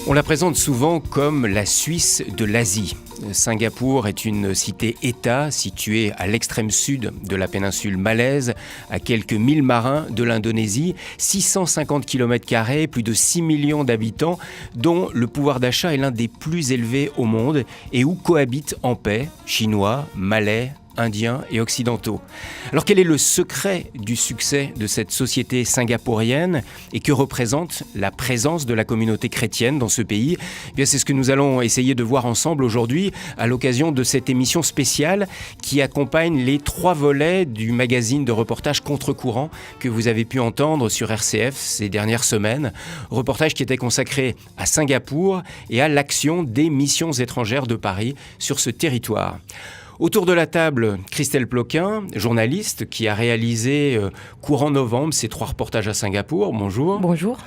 On la présente souvent comme la Suisse de l'Asie. Singapour est une cité-État située à l'extrême sud de la péninsule malaise, à quelques 1000 marins de l'Indonésie, 650 km², plus de 6 millions d'habitants, dont le pouvoir d'achat est l'un des plus élevés au monde et où cohabitent en paix Chinois, Malais, Indiens et Occidentaux. Alors quel est le secret du succès de cette société singapourienne et que représente la présence de la communauté chrétienne dans ce pays ? Eh bien, c'est ce que nous allons essayer de voir ensemble aujourd'hui à l'occasion de cette émission spéciale qui accompagne les 3 volets du magazine de reportage Contre-courant que vous avez pu entendre sur RCF ces dernières semaines. Reportage qui était consacré à Singapour et à l'action des missions étrangères de Paris sur ce territoire. Autour de la table, Christelle Ploquin, journaliste qui a réalisé courant novembre ces 3 reportages à Singapour. Bonjour. Bonjour.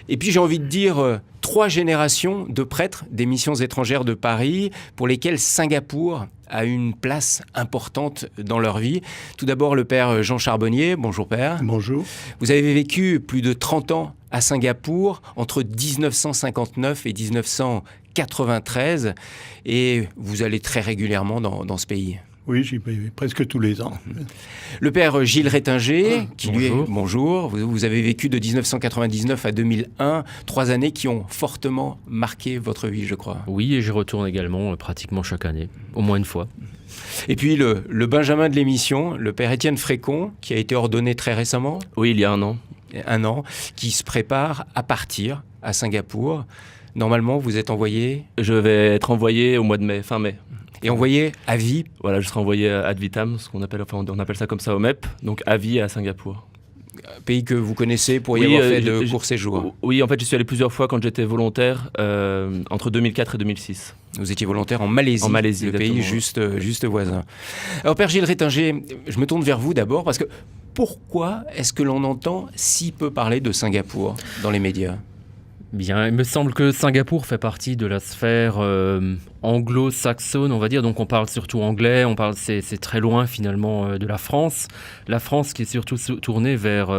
Et puis j'ai envie de dire 3 générations de prêtres des missions étrangères de Paris pour lesquels Singapour a une place importante dans leur vie. Tout d'abord le père Jean Charbonnier. Bonjour père. Bonjour. Vous avez vécu plus de 30 ans à Singapour entre 1959 et 1993 et vous allez très régulièrement dans ce pays. Oui, j'y vais presque tous les ans. Le père Gilles Rétinger, qui bonjour. lui est... Bonjour. Vous avez vécu de 1999 à 2001, 3 années qui ont fortement marqué votre vie, je crois. Oui, et j'y retourne également pratiquement chaque année, au moins une fois. Et puis le Benjamin de l'émission, le père Étienne Frécon, qui a été ordonné très récemment. Oui, il y a 1 an. 1 an, qui se prépare à partir à Singapour. Normalement, vous êtes envoyé... Je vais être envoyé au mois de mai, fin mai. Et envoyé à vie. Voilà, je serai envoyé ad vitam, ce qu'on appelle, enfin, on appelle ça comme ça au MEP, donc à vie à Singapour. Pays que vous connaissez pour y avoir fait de courts séjours. Oui, en fait, j'y suis allé plusieurs fois quand j'étais volontaire, entre 2004 et 2006. Vous étiez volontaire en Malaisie, le pays juste voisin. Alors, Père Gilles Rétinger, je me tourne vers vous d'abord, parce que pourquoi est-ce que l'on entend si peu parler de Singapour dans les médias ? Bien, il me semble que Singapour fait partie de la sphère anglo-saxonne, on va dire. Donc on parle surtout anglais, c'est très loin finalement de la France. La France qui est surtout tournée vers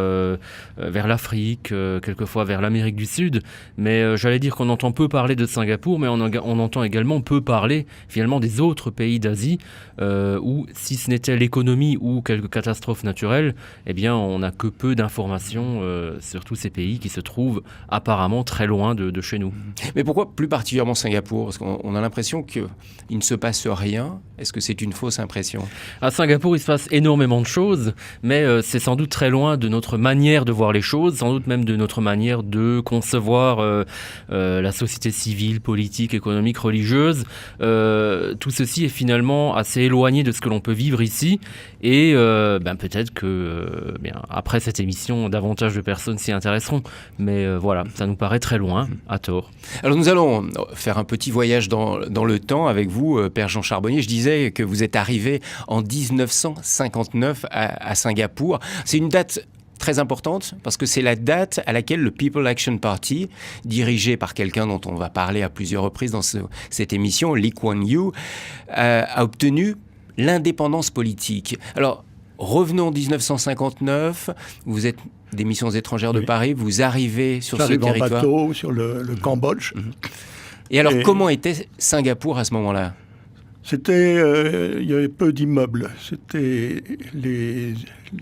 l'Afrique, quelquefois vers l'Amérique du Sud. Mais j'allais dire qu'on entend peu parler de Singapour, mais on entend également peu parler finalement des autres pays d'Asie, où si ce n'était l'économie ou quelques catastrophes naturelles, eh bien on n'a que peu d'informations sur tous ces pays qui se trouvent apparemment très loin de chez nous. Mais pourquoi plus particulièrement Singapour ? Parce qu'on a l'impression qu'il ne se passe rien. Est-ce que c'est une fausse impression ? À Singapour, il se passe énormément de choses, mais c'est sans doute très loin de notre manière de voir les choses, sans doute même de notre manière de concevoir la société civile, politique, économique, religieuse. Tout ceci est finalement assez éloigné de ce que l'on peut vivre ici, et peut-être que après cette émission, davantage de personnes s'y intéresseront. Mais voilà, ça nous paraît très loin, à tort. Alors nous allons faire un petit voyage dans le temps avec vous, Père Jean Charbonnier. Je disais que vous êtes arrivé en 1959 à Singapour. C'est une date très importante parce que c'est la date à laquelle le People Action Party, dirigé par quelqu'un dont on va parler à plusieurs reprises dans cette émission, Lee Kuan Yew, a obtenu l'indépendance politique. Alors, revenons en 1959, vous êtes des missions étrangères de Paris, vous arrivez sur ce territoire. J'arrive en bateau sur le Cambodge. Et alors, comment était Singapour à ce moment-là ? Il y avait peu d'immeubles.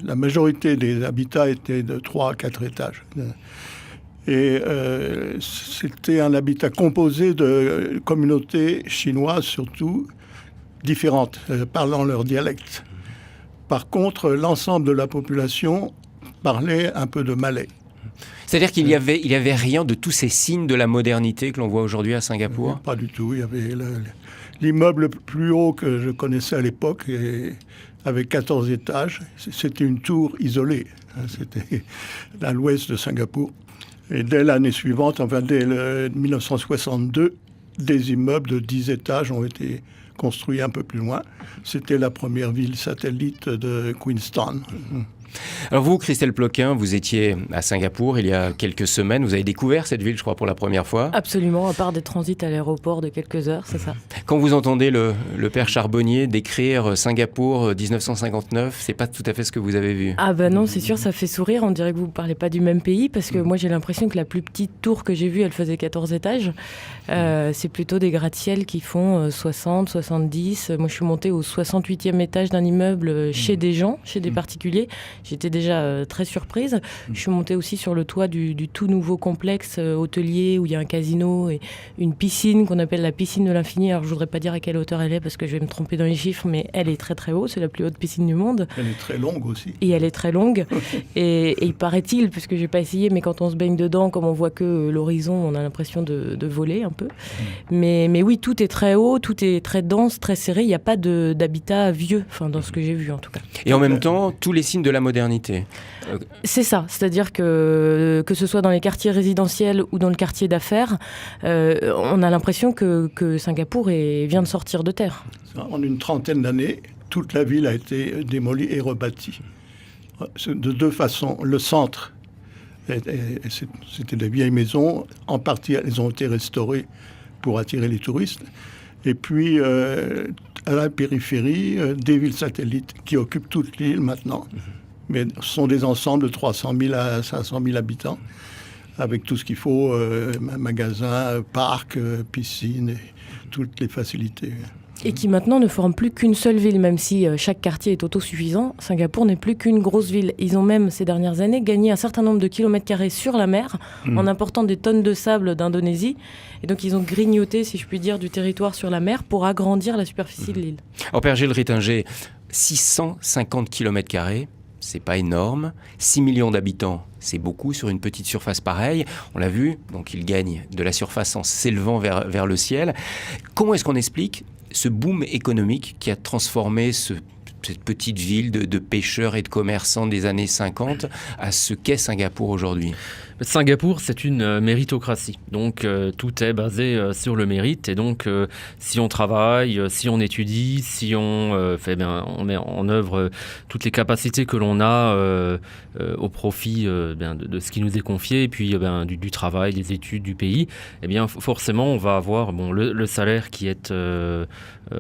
La majorité des habitats étaient de 3 à 4 étages. Et c'était un habitat composé de communautés chinoises, surtout, différentes, parlant leur dialecte. Par contre, l'ensemble de la population parlait un peu de malais. C'est-à-dire qu'il y avait rien de tous ces signes de la modernité que l'on voit aujourd'hui à Singapour ? Pas du tout. Il y avait l'immeuble le plus haut que je connaissais à l'époque, avec 14 étages. C'était une tour isolée. C'était à l'ouest de Singapour. Et dès l'année suivante, enfin dès 1962, des immeubles de 10 étages ont été construits un peu plus loin. C'était la première ville satellite de Queenstown. Alors vous, Christelle Ploquin, vous étiez à Singapour il y a quelques semaines. Vous avez découvert cette ville, je crois, pour la première fois. Absolument, à part des transits à l'aéroport de quelques heures, c'est ça. Quand vous entendez le père Charbonnier décrire Singapour 1959, c'est pas tout à fait ce que vous avez vu. Ah bah non, c'est sûr, ça fait sourire. On dirait que vous ne parlez pas du même pays, parce que moi j'ai l'impression que la plus petite tour que j'ai vue, elle faisait 14 étages. C'est plutôt des gratte-ciel qui font 60, 70. Moi je suis montée au 68e étage d'un immeuble chez des gens, chez des particuliers. J'étais déjà très surprise. Je suis montée aussi sur le toit du tout nouveau complexe hôtelier où il y a un casino et une piscine qu'on appelle la piscine de l'infini. Alors je voudrais pas dire à quelle hauteur elle est parce que je vais me tromper dans les chiffres, mais elle est très très haut. C'est la plus haute piscine du monde. Elle est très longue aussi. Et elle est très longue. et il paraît-il, puisque j'ai pas essayé, mais quand on se baigne dedans, comme on voit que l'horizon, on a l'impression de voler un peu. Mais oui, tout est très haut, tout est très dense, très serré. Il n'y a pas d'habitat vieux, enfin dans ce que j'ai vu en tout cas. Et en même temps, tous les signes de la modernité. C'est ça, c'est-à-dire que ce soit dans les quartiers résidentiels ou dans le quartier d'affaires, on a l'impression que Singapour vient de sortir de terre. En une trentaine d'années, toute la ville a été démolie et rebâtie. De deux façons. Le centre, c'était des vieilles maisons. En partie, elles ont été restaurées pour attirer les touristes. Et puis, à la périphérie, des villes satellites qui occupent toute l'île maintenant. Mais ce sont des ensembles de 300 000 à 500 000 habitants, avec tout ce qu'il faut, magasins, parcs, piscines, et toutes les facilités. Et qui maintenant ne forment plus qu'une seule ville, même si chaque quartier est autosuffisant. Singapour n'est plus qu'une grosse ville. Ils ont même, ces dernières années, gagné un certain nombre de kilomètres carrés sur la mer, en important des tonnes de sable d'Indonésie. Et donc ils ont grignoté, si je puis dire, du territoire sur la mer pour agrandir la superficie de l'île. Alors Père Gilles Rittinger, 650 km², c'est pas énorme. 6 millions d'habitants, c'est beaucoup sur une petite surface pareille. On l'a vu, donc ils gagnent de la surface en s'élevant vers le ciel. Comment est-ce qu'on explique ce boom économique qui a transformé cette petite ville de pêcheurs et de commerçants des années 50 à ce qu'est Singapour aujourd'hui? Singapour, c'est une méritocratie. Donc, tout est basé sur le mérite. Et donc, si on travaille, si on étudie, si on met en œuvre toutes les capacités que l'on a au profit de ce qui nous est confié, et puis du travail, des études, du pays, eh bien, forcément, on va avoir le salaire qui est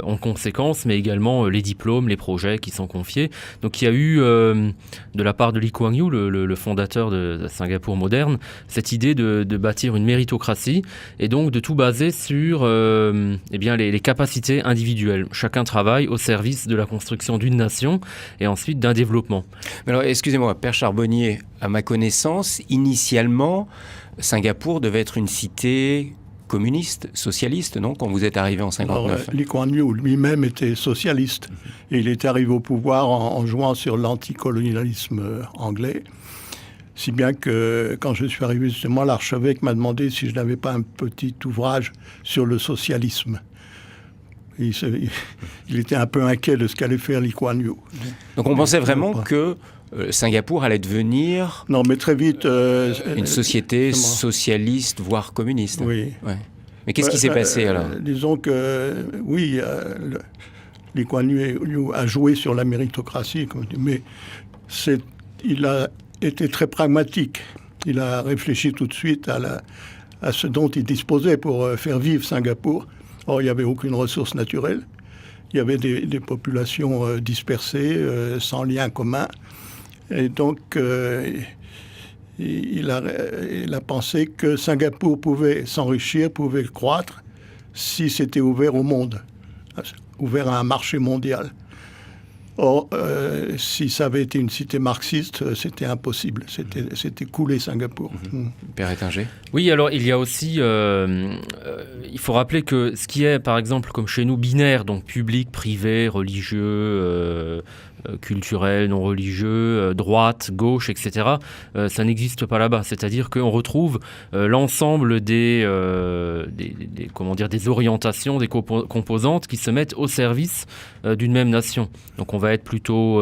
en conséquence, mais également les diplômes, les projets qui sont confiés. Donc, il y a eu, de la part de Lee Kuan Yew, le fondateur de Singapour moderne, cette idée de bâtir une méritocratie et donc de tout baser sur les capacités individuelles. Chacun travaille au service de la construction d'une nation et ensuite d'un développement. Mais alors, excusez-moi, Père Charbonnier, à ma connaissance, initialement, Singapour devait être une cité communiste, socialiste, non, quand vous êtes arrivé en 59? Lee Kuan Yew lui-même était socialiste et il est arrivé au pouvoir en jouant sur l'anticolonialisme anglais. Si bien que quand je suis arrivé, justement, l'archevêque m'a demandé si je n'avais pas un petit ouvrage sur le socialisme. Il était un peu inquiet de ce qu'allait faire Lee Kuan Yew. Donc on pensait vraiment que Singapour allait devenir mais très vite, une société socialiste, voire communiste. Oui. Ouais. Mais qu'est-ce qui s'est passé alors? Disons que, oui, Lee Kuan Yew a joué sur la méritocratie, mais il a été très pragmatique. Il a réfléchi tout de suite à ce dont il disposait pour faire vivre Singapour. Or, il n'y avait aucune ressource naturelle. Il y avait des populations dispersées, sans lien commun. Et donc, il a pensé que Singapour pouvait s'enrichir, pouvait croître, si c'était ouvert au monde, ouvert à un marché mondial. Or, si ça avait été une cité marxiste, c'était impossible. C'était couler Singapour. Père Rittinger. Oui, alors il y a aussi... il faut rappeler que ce qui est, par exemple, comme chez nous, binaire, donc public, privé, religieux, culturel, non religieux, droite, gauche, etc., ça n'existe pas là-bas. C'est-à-dire qu'on retrouve l'ensemble des orientations, des composantes qui se mettent au service d'une même nation. Donc on va être plutôt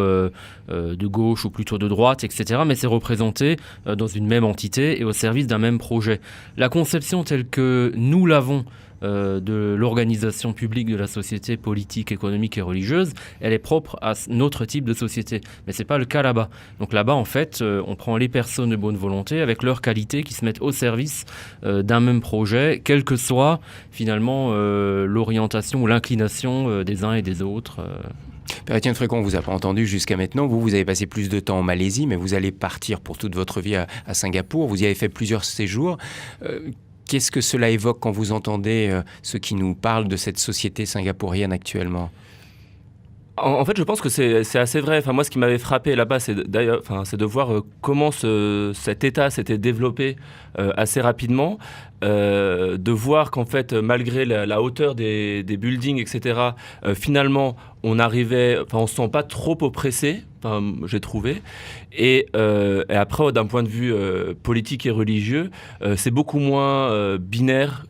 de gauche ou plutôt de droite, etc. Mais c'est représenté dans une même entité et au service d'un même projet. La conception telle que nous l'avons de l'organisation publique de la société politique, économique et religieuse, elle est propre à notre type de société. Mais ce n'est pas le cas là-bas. Donc là-bas, en fait, on prend les personnes de bonne volonté avec leurs qualités qui se mettent au service d'un même projet, quelle que soit finalement l'orientation ou l'inclination des uns et des autres. Père Étienne Frécon, on ne vous a pas entendu jusqu'à maintenant. Vous avez passé plus de temps en Malaisie, mais vous allez partir pour toute votre vie à Singapour. Vous y avez fait plusieurs séjours. Qu'est-ce que cela évoque quand vous entendez ceux qui nous parlent de cette société singapourienne actuellement ? En fait, je pense que c'est assez vrai. Enfin, moi, ce qui m'avait frappé là-bas, c'est de voir comment cet État s'était développé assez rapidement. De voir qu'en fait, malgré la hauteur des buildings, etc., finalement, on se sent pas trop oppressé, j'ai trouvé. Et après, d'un point de vue politique et religieux, c'est beaucoup moins binaire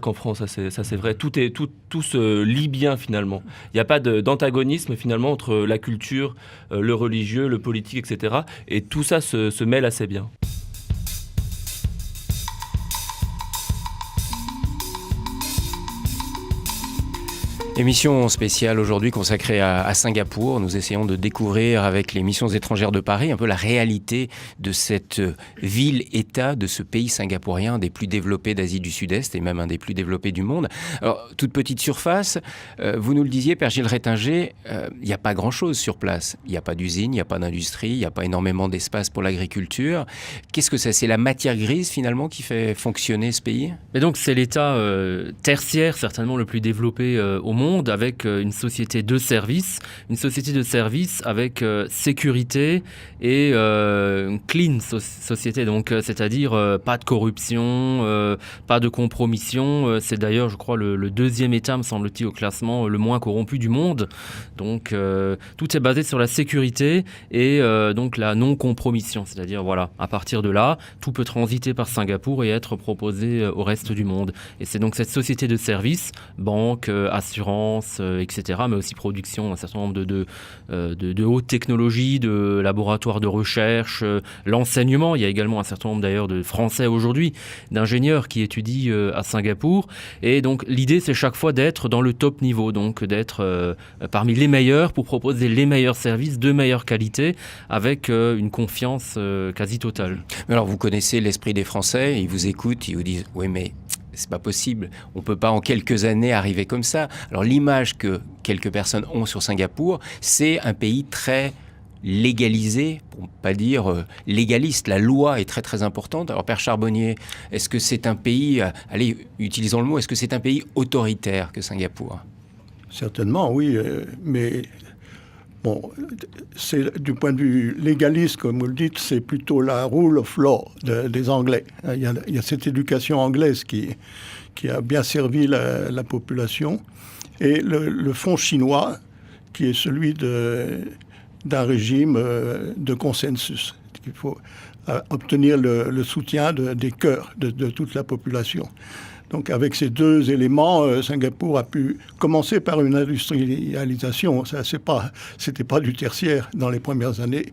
qu'en France, ça c'est vrai. Tout se lie bien finalement. Il n'y a pas d'antagonisme finalement entre la culture, le religieux, le politique, etc. Et tout ça se mêle assez bien. Émission spéciale aujourd'hui consacrée à Singapour. Nous essayons de découvrir avec les missions étrangères de Paris un peu la réalité de cette ville-État, de ce pays singapourien, un des plus développés d'Asie du Sud-Est et même un des plus développés du monde. Alors, toute petite surface, vous nous le disiez, Père Gilles Rétinger, il n'y a pas grand-chose sur place. Il n'y a pas d'usine, il n'y a pas d'industrie, il n'y a pas énormément d'espace pour l'agriculture. Qu'est-ce que c'est la matière grise finalement qui fait fonctionner ce pays ? Et donc c'est l'État tertiaire certainement le plus développé au monde, avec une société de services avec sécurité et une clean société, donc c'est-à-dire pas de corruption, pas de compromission. C'est d'ailleurs, je crois, le deuxième État, me semble-t-il, au classement le moins corrompu du monde. Donc tout est basé sur la sécurité et donc la non-compromission, c'est-à-dire voilà, à partir de là, tout peut transiter par Singapour et être proposé au reste du monde. Et c'est donc cette société de services, banque, assurance, etc., mais aussi production, un certain nombre de hautes technologies, de laboratoires de recherche, l'enseignement. Il y a également un certain nombre d'ailleurs de Français aujourd'hui, d'ingénieurs qui étudient à Singapour. Et donc l'idée, c'est chaque fois d'être dans le top niveau, donc d'être parmi les meilleurs pour proposer les meilleurs services de meilleure qualité avec une confiance quasi totale. Alors vous connaissez l'esprit des Français, ils vous écoutent, ils vous disent « oui mais… » c'est pas possible. On peut pas en quelques années arriver comme ça. Alors l'image que quelques personnes ont sur Singapour, c'est un pays très légalisé, pour ne pas dire légaliste. La loi est très très importante. Alors Père Charbonnier, est-ce que c'est un pays, allez, utilisons le mot, est-ce que c'est un pays autoritaire que Singapour ? Certainement, oui, mais bon, c'est, du point de vue légaliste, comme vous le dites, c'est plutôt la rule of law des Anglais. Il y a cette éducation anglaise qui a bien servi la population. Et le fonds chinois, qui est celui d'un régime de consensus. Il faut obtenir le soutien des cœurs de toute la population. Donc avec ces deux éléments, Singapour a pu commencer par une industrialisation. Ça, c'était pas du tertiaire dans les premières années.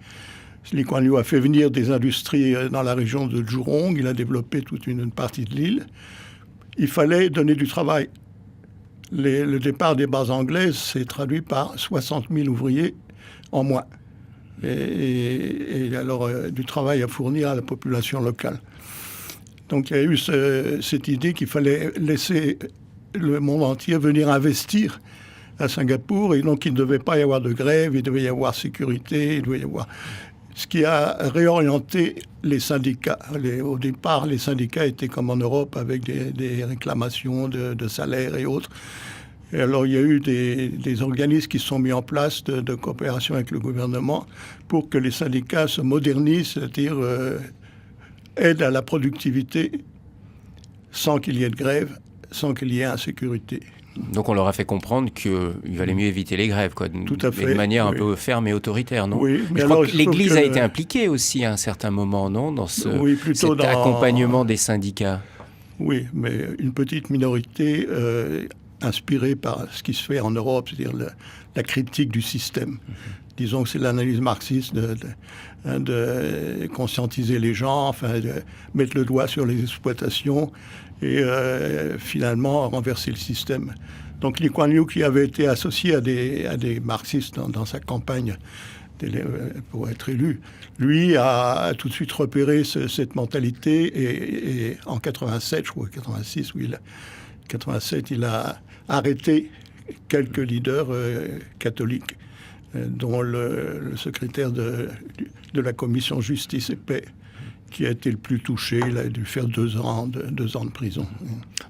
Lee Kuan Yew a fait venir des industries dans la région de Jurong. Il a développé toute une partie de l'île. Il fallait donner du travail. Le départ des bases anglaises s'est traduit par 60 000 ouvriers en moins. Et alors du travail à fournir à la population locale. Donc il y a eu cette idée qu'il fallait laisser le monde entier venir investir à Singapour, et donc il ne devait pas y avoir de grève, il devait y avoir sécurité, il devait y avoir… Ce qui a réorienté les syndicats. Au départ, les syndicats étaient comme en Europe, avec des réclamations de salaires et autres. Et alors il y a eu des organismes qui se sont mis en place de coopération avec le gouvernement pour que les syndicats se modernisent, c'est-à-dire… aide à la productivité sans qu'il y ait de grève, sans qu'il y ait insécurité. Donc on leur a fait comprendre qu'il valait mieux éviter les grèves, quoi, tout à fait, de manière un peu ferme et autoritaire, non ? Oui, mais je crois que l'Église a été impliquée aussi à un certain moment, non, dans cet accompagnement des syndicats. Oui, mais une petite minorité inspiré par ce qui se fait en Europe, c'est-à-dire la critique du système. Disons que c'est l'analyse marxiste de conscientiser les gens, enfin, de mettre le doigt sur les exploitations et finalement renverser le système. Donc Lee Kuan Yew, qui avait été associé à des marxistes dans sa campagne pour être élu, lui a tout de suite repéré cette mentalité et en 87, je crois, 86, 87, il a arrêté quelques leaders catholiques, dont le secrétaire de la commission Justice et Paix, qui a été le plus touché. Il a dû faire 2 ans de prison.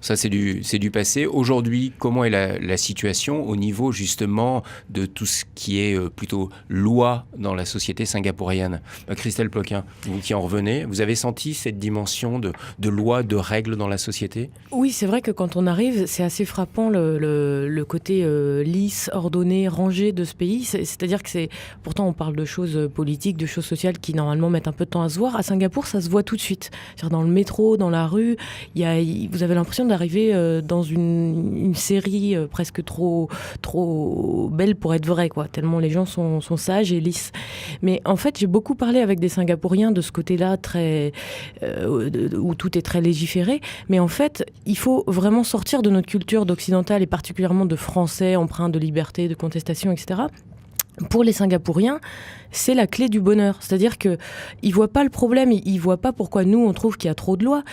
Ça, c'est du passé. Aujourd'hui, comment est la situation au niveau, justement, de tout ce qui est plutôt loi dans la société singapourienne ? Christelle Ploquin, vous qui en revenez, vous avez senti cette dimension de loi, de règles dans la société ? Oui, c'est vrai que quand on arrive, c'est assez frappant le côté lisse, ordonné, rangé de ce pays. C'est-à-dire que pourtant, on parle de choses politiques, de choses sociales qui, normalement, mettent un peu de temps à se voir. À Singapour, ça se voit tout de suite. Dans le métro, dans la rue, vous avez l'impression d'arriver dans une série presque trop belle pour être vraie, quoi, tellement les gens sont sages et lisses. Mais en fait, j'ai beaucoup parlé avec des Singapouriens de ce côté-là, où tout est très légiféré. Mais en fait, il faut vraiment sortir de notre culture d'occidentale et particulièrement de français empreint de liberté, de contestation, etc. Pour les Singapouriens, c'est la clé du bonheur. C'est-à-dire qu'ils ne voient pas le problème, ils ne voient pas pourquoi nous, on trouve qu'il y a trop de lois.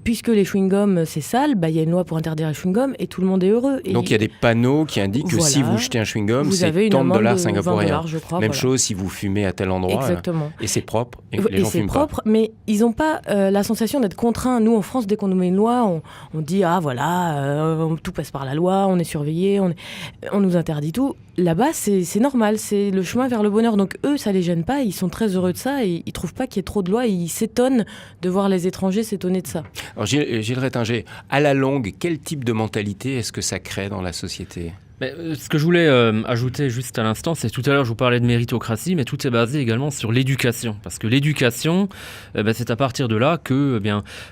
Puisque les chewing-gums, c'est sale, il y a une loi pour interdire les chewing-gums et tout le monde est heureux. Et donc il y a des panneaux qui indiquent que si vous jetez un chewing-gum, c'est tant de dollars singapouriens. $, je crois, Même chose si vous fumez à tel endroit. Exactement. Et c'est propre. Et les gens c'est fument propre, pas. mais ils n'ont pas la sensation d'être contraints. Nous, en France, dès qu'on nous met une loi, on dit « Ah, voilà, tout passe par la loi, on est surveillé, on nous interdit tout ». Là-bas, c'est normal, c'est le chemin vers le bonheur. Donc eux, ça les gêne pas, ils sont très heureux de ça et ils trouvent pas qu'il y ait trop de lois et ils s'étonnent de voir les étrangers s'étonner de ça. Alors Gilles Rétinger, à la longue, quel type de mentalité est-ce que ça crée dans la société ? Mais, ce que je voulais ajouter juste à l'instant, c'est tout à l'heure je vous parlais de méritocratie, mais tout est basé également sur l'éducation. Parce que l'éducation, c'est à partir de là que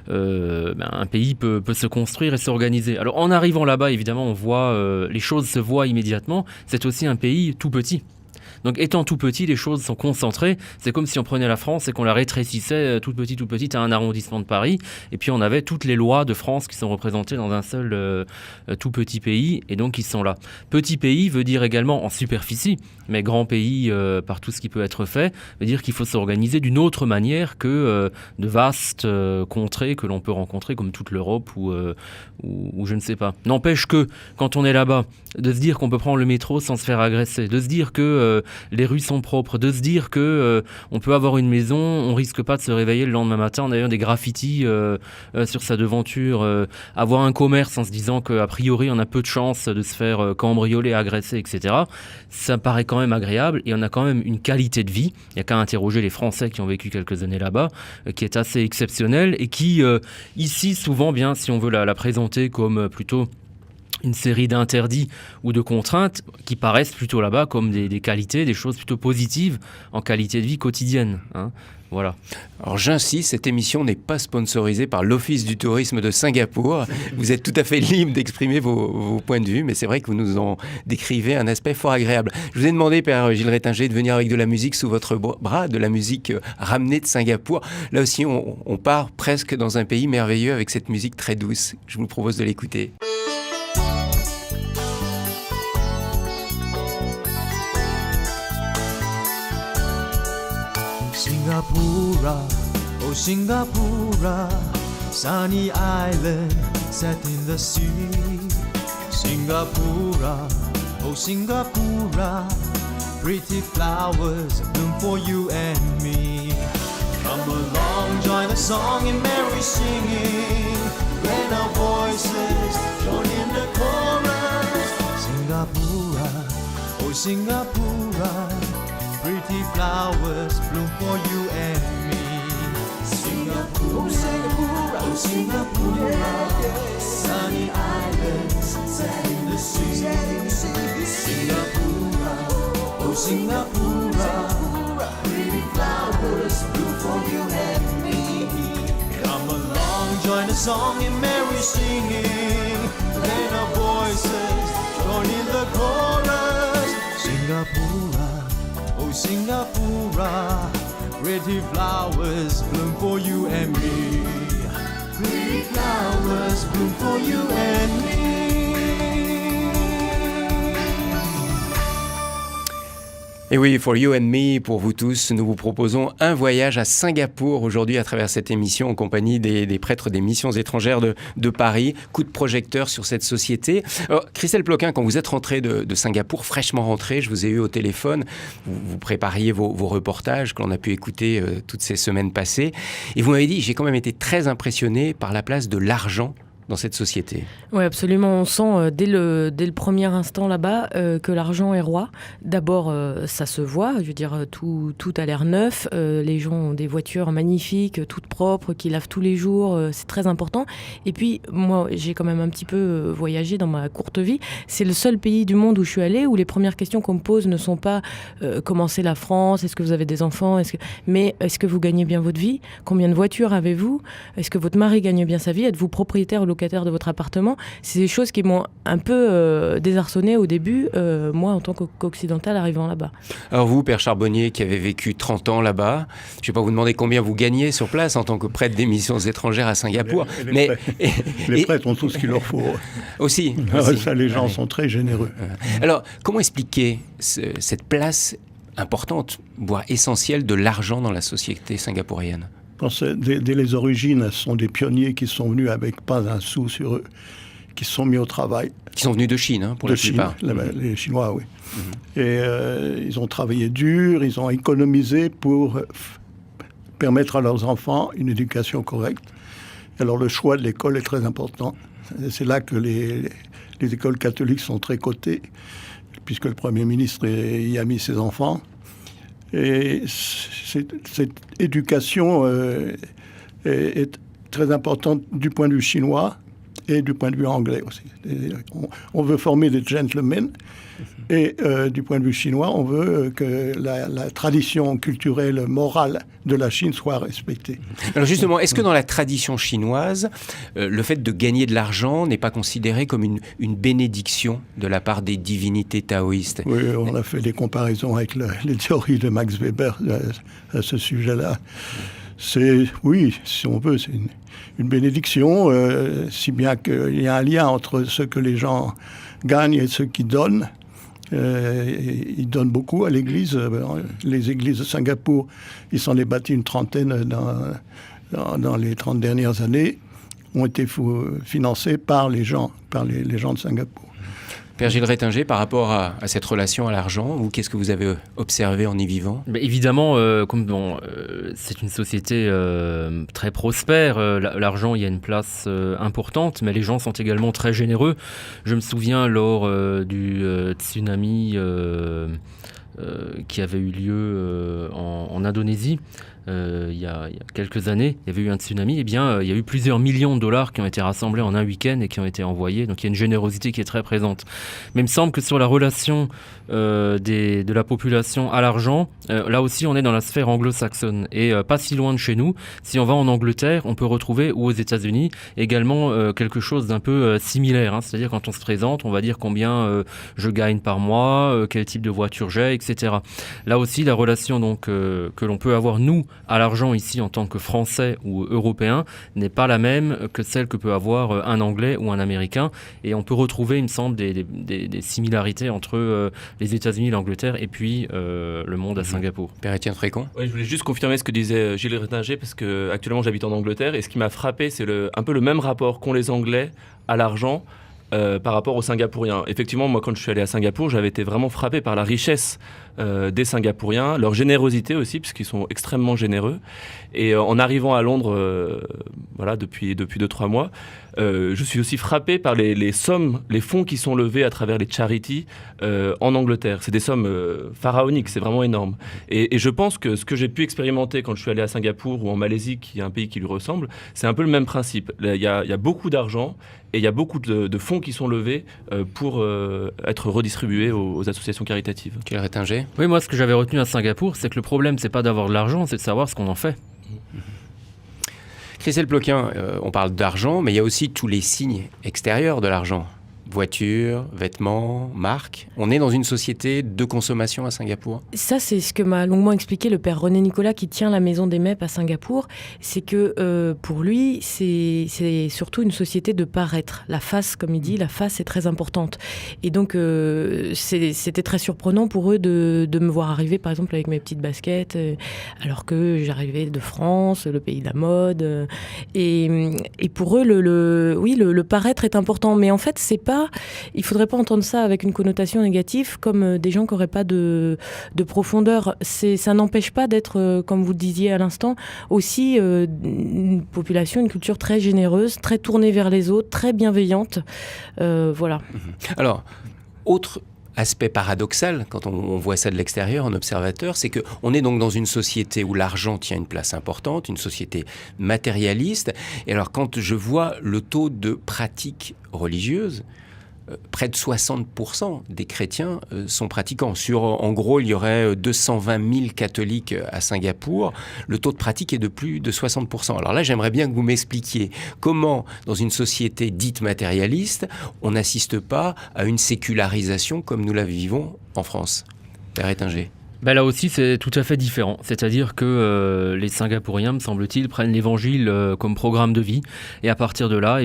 un pays peut se construire et s'organiser. Alors en arrivant là-bas, évidemment, on voit les choses se voient immédiatement. C'est aussi un pays tout petit. Donc étant tout petit, les choses sont concentrées. C'est comme si on prenait la France et qu'on la rétrécissait toute petite à un arrondissement de Paris. Et puis on avait toutes les lois de France qui sont représentées dans un seul tout petit pays. Et donc ils sont là. Petit pays veut dire également en superficie, mais grand pays par tout ce qui peut être fait, veut dire qu'il faut s'organiser d'une autre manière que de vastes contrées que l'on peut rencontrer comme toute l'Europe ou je ne sais pas. N'empêche que quand on est là-bas, de se dire qu'on peut prendre le métro sans se faire agresser, de se dire que les rues sont propres, de se dire que on peut avoir une maison, on risque pas de se réveiller le lendemain matin en ayant des graffitis sur sa devanture, avoir un commerce en se disant qu'a priori on a peu de chances de se faire cambrioler, agresser, etc. Ça me paraît quand même agréable et on a quand même une qualité de vie. Il n'y a qu'à interroger les Français qui ont vécu quelques années là-bas, qui est assez exceptionnelle et qui, ici, souvent, bien, si on veut la présenter comme plutôt une série d'interdits ou de contraintes qui paraissent plutôt là-bas comme des qualités, des choses plutôt positives en qualité de vie quotidienne. Voilà. Alors j'insiste, cette émission n'est pas sponsorisée par l'Office du tourisme de Singapour. Vous êtes tout à fait libre d'exprimer vos points de vue, mais c'est vrai que vous nous en décrivez un aspect fort agréable. Je vous ai demandé, Père Gilles Rétinger, de venir avec de la musique sous votre bras, de la musique ramenée de Singapour. Là aussi, on part presque dans un pays merveilleux avec cette musique très douce. Je vous propose de l'écouter. Singapura, oh Singapura, sunny island set in the sea. Singapura, oh Singapura, pretty flowers bloom for you and me. Come along, join the song and merry singing, when our voices join in the chorus. Singapura, oh Singapura, pretty flowers bloom for you and me. Singapore, oh Singapore, oh Singapore, sunny islands set in the sea. Singapore, oh Singapore, pretty flowers bloom for you and me. Come along, join the song and merry singing, then our voices voices join in the chorus. Singapura, oh Singapura, pretty flowers bloom for you and me. Pretty flowers bloom for you and me. Et oui, For You and Me, pour vous tous, nous vous proposons un voyage à Singapour aujourd'hui à travers cette émission en compagnie des prêtres des missions étrangères de Paris. Coup de projecteur sur cette société. Alors, Christelle Ploquin, quand vous êtes rentrée de Singapour, fraîchement rentrée, je vous ai eu au téléphone, vous prépariez vos reportages que l'on a pu écouter toutes ces semaines passées. Et vous m'avez dit, j'ai quand même été très impressionné par la place de l'argent dans cette société. Oui, absolument. On sent dès le premier instant là-bas que l'argent est roi. D'abord, ça se voit. Je veux dire, tout a l'air neuf. Les gens ont des voitures magnifiques, toutes propres, qui lavent tous les jours. C'est très important. Et puis, moi, j'ai quand même un petit peu voyagé dans ma courte vie. C'est le seul pays du monde où je suis allée où les premières questions qu'on me pose ne sont pas comment c'est la France, est-ce que vous avez des enfants, mais est-ce que vous gagnez bien votre vie, combien de voitures avez-vous, est-ce que votre mari gagne bien sa vie, êtes-vous propriétaire ou locataire de votre appartement. C'est des choses qui m'ont un peu désarçonné au début, moi en tant qu'occidental arrivant là-bas. Alors vous, Père Charbonnier, qui avez vécu 30 ans là-bas, je ne vais pas vous demander combien vous gagnez sur place en tant que prêtre des missions étrangères à Singapour. Les prêtres ont tout ce qu'il leur faut. Aussi. Ça, les gens sont très généreux. Alors, comment expliquer cette place importante, voire essentielle, de l'argent dans la société singapourienne ? Dès les origines, ce sont des pionniers qui sont venus avec pas un sou sur eux, qui se sont mis au travail. Qui sont venus de Chine, pour la plupart. Les Chinois, oui. Et ils ont travaillé dur, ils ont économisé pour permettre à leurs enfants une éducation correcte. Alors le choix de l'école est très important. C'est là que les écoles catholiques sont très cotées, puisque le Premier ministre y a mis ses enfants. Et cette éducation est très importante du point de vue chinois et du point de vue anglais aussi. On veut former des gentlemen et du point de vue chinois, on veut que la tradition culturelle, morale de la Chine soit respectée. Alors justement, est-ce que dans la tradition chinoise, le fait de gagner de l'argent n'est pas considéré comme une bénédiction de la part des divinités taoïstes ? Oui, on a fait des comparaisons avec les théories de Max Weber à ce sujet-là. Oui, si on veut, c'est une bénédiction, si bien qu'il y a un lien entre ce que les gens gagnent et ce qu'ils donnent. Ils donnent beaucoup à l'Église. Les églises de Singapour, ils s'en est bâti une trentaine dans les 30 dernières années, ont été financées par les gens de Singapour. Père Gilles Rétinger, par rapport à cette relation à l'argent, ou qu'est-ce que vous avez observé en y vivant ? Évidemment, c'est une société très prospère. L'argent, il y a une place importante, mais les gens sont également très généreux. Je me souviens lors du tsunami qui avait eu lieu en Indonésie. Il y a quelques années, il y avait eu un tsunami, il y a eu plusieurs millions de dollars qui ont été rassemblés en un week-end et qui ont été envoyés. Donc il y a une générosité qui est très présente. Mais il me semble que sur la relation de la population à l'argent, là aussi on est dans la sphère anglo-saxonne. Et pas si loin de chez nous, si on va en Angleterre, on peut retrouver, ou aux États-Unis, également quelque chose d'un peu similaire. C'est-à-dire quand on se présente, on va dire combien je gagne par mois, quel type de voiture j'ai, etc. Là aussi, la relation donc, que l'on peut avoir, nous, à l'argent ici en tant que Français ou Européens n'est pas la même que celle que peut avoir un Anglais ou un Américain. Et on peut retrouver, il me semble, des similarités entre les États-Unis, l'Angleterre et puis le monde à Singapour. Père Étienne Frécon ? Oui, je voulais juste confirmer ce que disait Gilles Rétinger, parce que actuellement j'habite en Angleterre et ce qui m'a frappé, c'est un peu le même rapport qu'ont les Anglais à l'argent. Par rapport aux Singapouriens. Effectivement, moi, quand je suis allé à Singapour, j'avais été vraiment frappé par la richesse des Singapouriens, leur générosité aussi, puisqu'ils sont extrêmement généreux. Et en arrivant à Londres, depuis 2-3 mois, je suis aussi frappé par les sommes, les fonds qui sont levés à travers les charities en Angleterre. C'est des sommes pharaoniques, c'est vraiment énorme. Et je pense que ce que j'ai pu expérimenter quand je suis allé à Singapour ou en Malaisie, qui est un pays qui lui ressemble, c'est un peu le même principe. Il y a beaucoup d'argent et il y a beaucoup de fonds qui sont levés pour être redistribués aux associations caritatives. Gilles Rétinger ? Oui, moi, ce que j'avais retenu à Singapour, c'est que le problème, c'est pas d'avoir de l'argent, c'est de savoir ce qu'on en fait. Christelle Ploquin, on parle d'argent, mais il y a aussi tous les signes extérieurs de l'argent. Voitures, vêtements, marques. On est dans une société de consommation à Singapour. Ça, c'est ce que m'a longuement expliqué le père René Nicolas qui tient la maison des MEP à Singapour. C'est que pour lui, c'est surtout une société de paraître. La face, comme il dit, la face est très importante. Et donc, c'était très surprenant pour eux de me voir arriver, par exemple, avec mes petites baskets, alors que j'arrivais de France, le pays de la mode. Et pour eux, le paraître est important. Mais en fait, il faudrait pas entendre ça avec une connotation négative, comme des gens qui n'auraient pas de profondeur. Ça n'empêche pas d'être, comme vous le disiez à l'instant, aussi une population, une culture très généreuse, très tournée vers les autres, très bienveillante. Voilà. Alors, autre aspect paradoxal, quand on voit ça de l'extérieur, en observateur, c'est qu'on est donc dans une société où l'argent tient une place importante, une société matérialiste. Et alors, quand je vois le taux de pratique religieuse, près de 60% des chrétiens sont pratiquants. En gros, il y aurait 220 000 catholiques à Singapour. Le taux de pratique est de plus de 60%. Alors là, j'aimerais bien que vous m'expliquiez comment, dans une société dite matérialiste, on n'assiste pas à une sécularisation comme nous la vivons en France. Père Ettinger. Là aussi, c'est tout à fait différent. C'est-à-dire que les Singapouriens, me semble-t-il, prennent l'évangile comme programme de vie et à partir de là,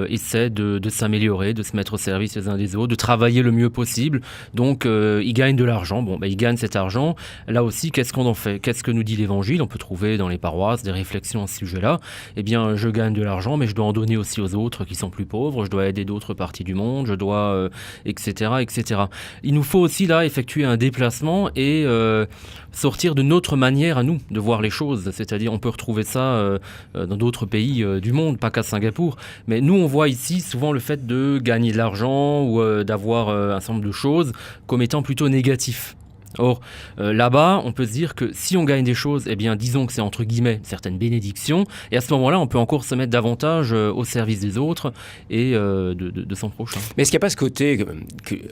essaient de s'améliorer, de se mettre au service les uns des autres, de travailler le mieux possible. Donc, ils gagnent de l'argent. Ils gagnent cet argent. Là aussi, qu'est-ce qu'on en fait ? Qu'est-ce que nous dit l'évangile ? On peut trouver dans les paroisses des réflexions à ce sujet-là. Je gagne de l'argent, mais je dois en donner aussi aux autres qui sont plus pauvres. Je dois aider d'autres parties du monde. Je dois, etc., etc. Il nous faut aussi, là, effectuer un déplacement et sortir de notre manière à nous de voir les choses. C'est-à-dire, on peut retrouver ça dans d'autres pays du monde, pas qu'à Singapour. Mais nous, on voit ici souvent le fait de gagner de l'argent ou d'avoir un certain nombre de choses comme étant plutôt négatif. Or, là-bas, on peut se dire que si on gagne des choses, disons que c'est entre guillemets certaines bénédictions, et à ce moment-là, on peut encore se mettre davantage au service des autres et de son prochain. Mais est-ce qu'il n'y a pas ce côté,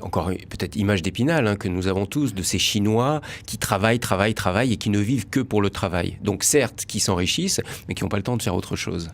encore peut-être image d'Épinal, que nous avons tous de ces Chinois qui travaillent et qui ne vivent que pour le travail. Donc certes, qui s'enrichissent, mais qui n'ont pas le temps de faire autre chose.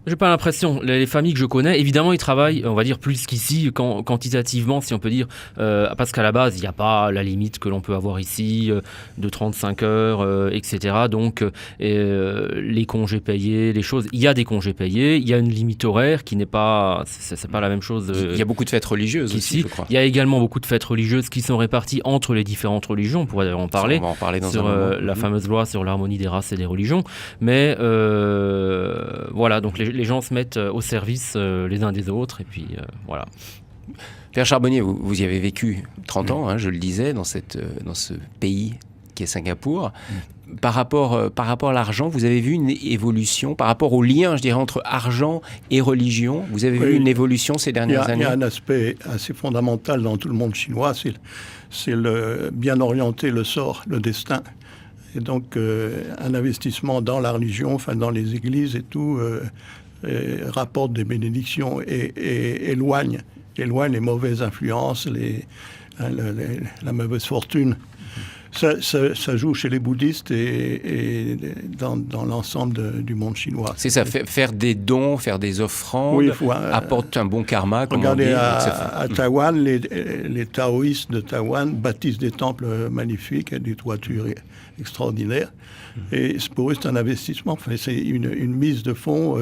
J'ai pas l'impression. Les familles que je connais, évidemment, ils travaillent, on va dire, plus qu'ici, quantitativement, si on peut dire, parce qu'à la base, il n'y a pas la limite que l'on peut avoir ici de 35 heures, etc. Donc, les congés payés, les choses... Il y a des congés payés, il y a une limite horaire qui n'est pas... C'est pas la même chose Il y a beaucoup de fêtes religieuses aussi, je crois. Il y a également beaucoup de fêtes religieuses qui sont réparties entre les différentes religions. On pourrait d'ailleurs en parler. On va en parler dans sur la fameuse loi sur l'harmonie des races et des religions. Mais voilà, donc les gens se mettent au service les uns des autres. Et puis voilà. Père Charbonnier, vous y avez vécu 30 ans, je le disais, dans ce pays qui est Singapour. Par rapport à l'argent, vous avez vu une évolution par rapport au lien, je dirais, entre argent et religion. Vous avez vu une évolution ces dernières années ? Il y a un aspect assez fondamental dans tout le monde chinois, c'est le bien orienter le sort, le destin. Et donc, un investissement dans la religion, dans les églises et tout, rapporte des bénédictions et éloigne les mauvaises influences, la mauvaise fortune. Ça joue chez les bouddhistes et dans l'ensemble du monde chinois. C'est ça, faire des dons, faire des offrandes, apporte un bon karma, comme on dit. Regardez à Taïwan, les taoïstes de Taïwan bâtissent des temples magnifiques, des toitures extraordinaires. Et pour eux, c'est un investissement. C'est une mise de fonds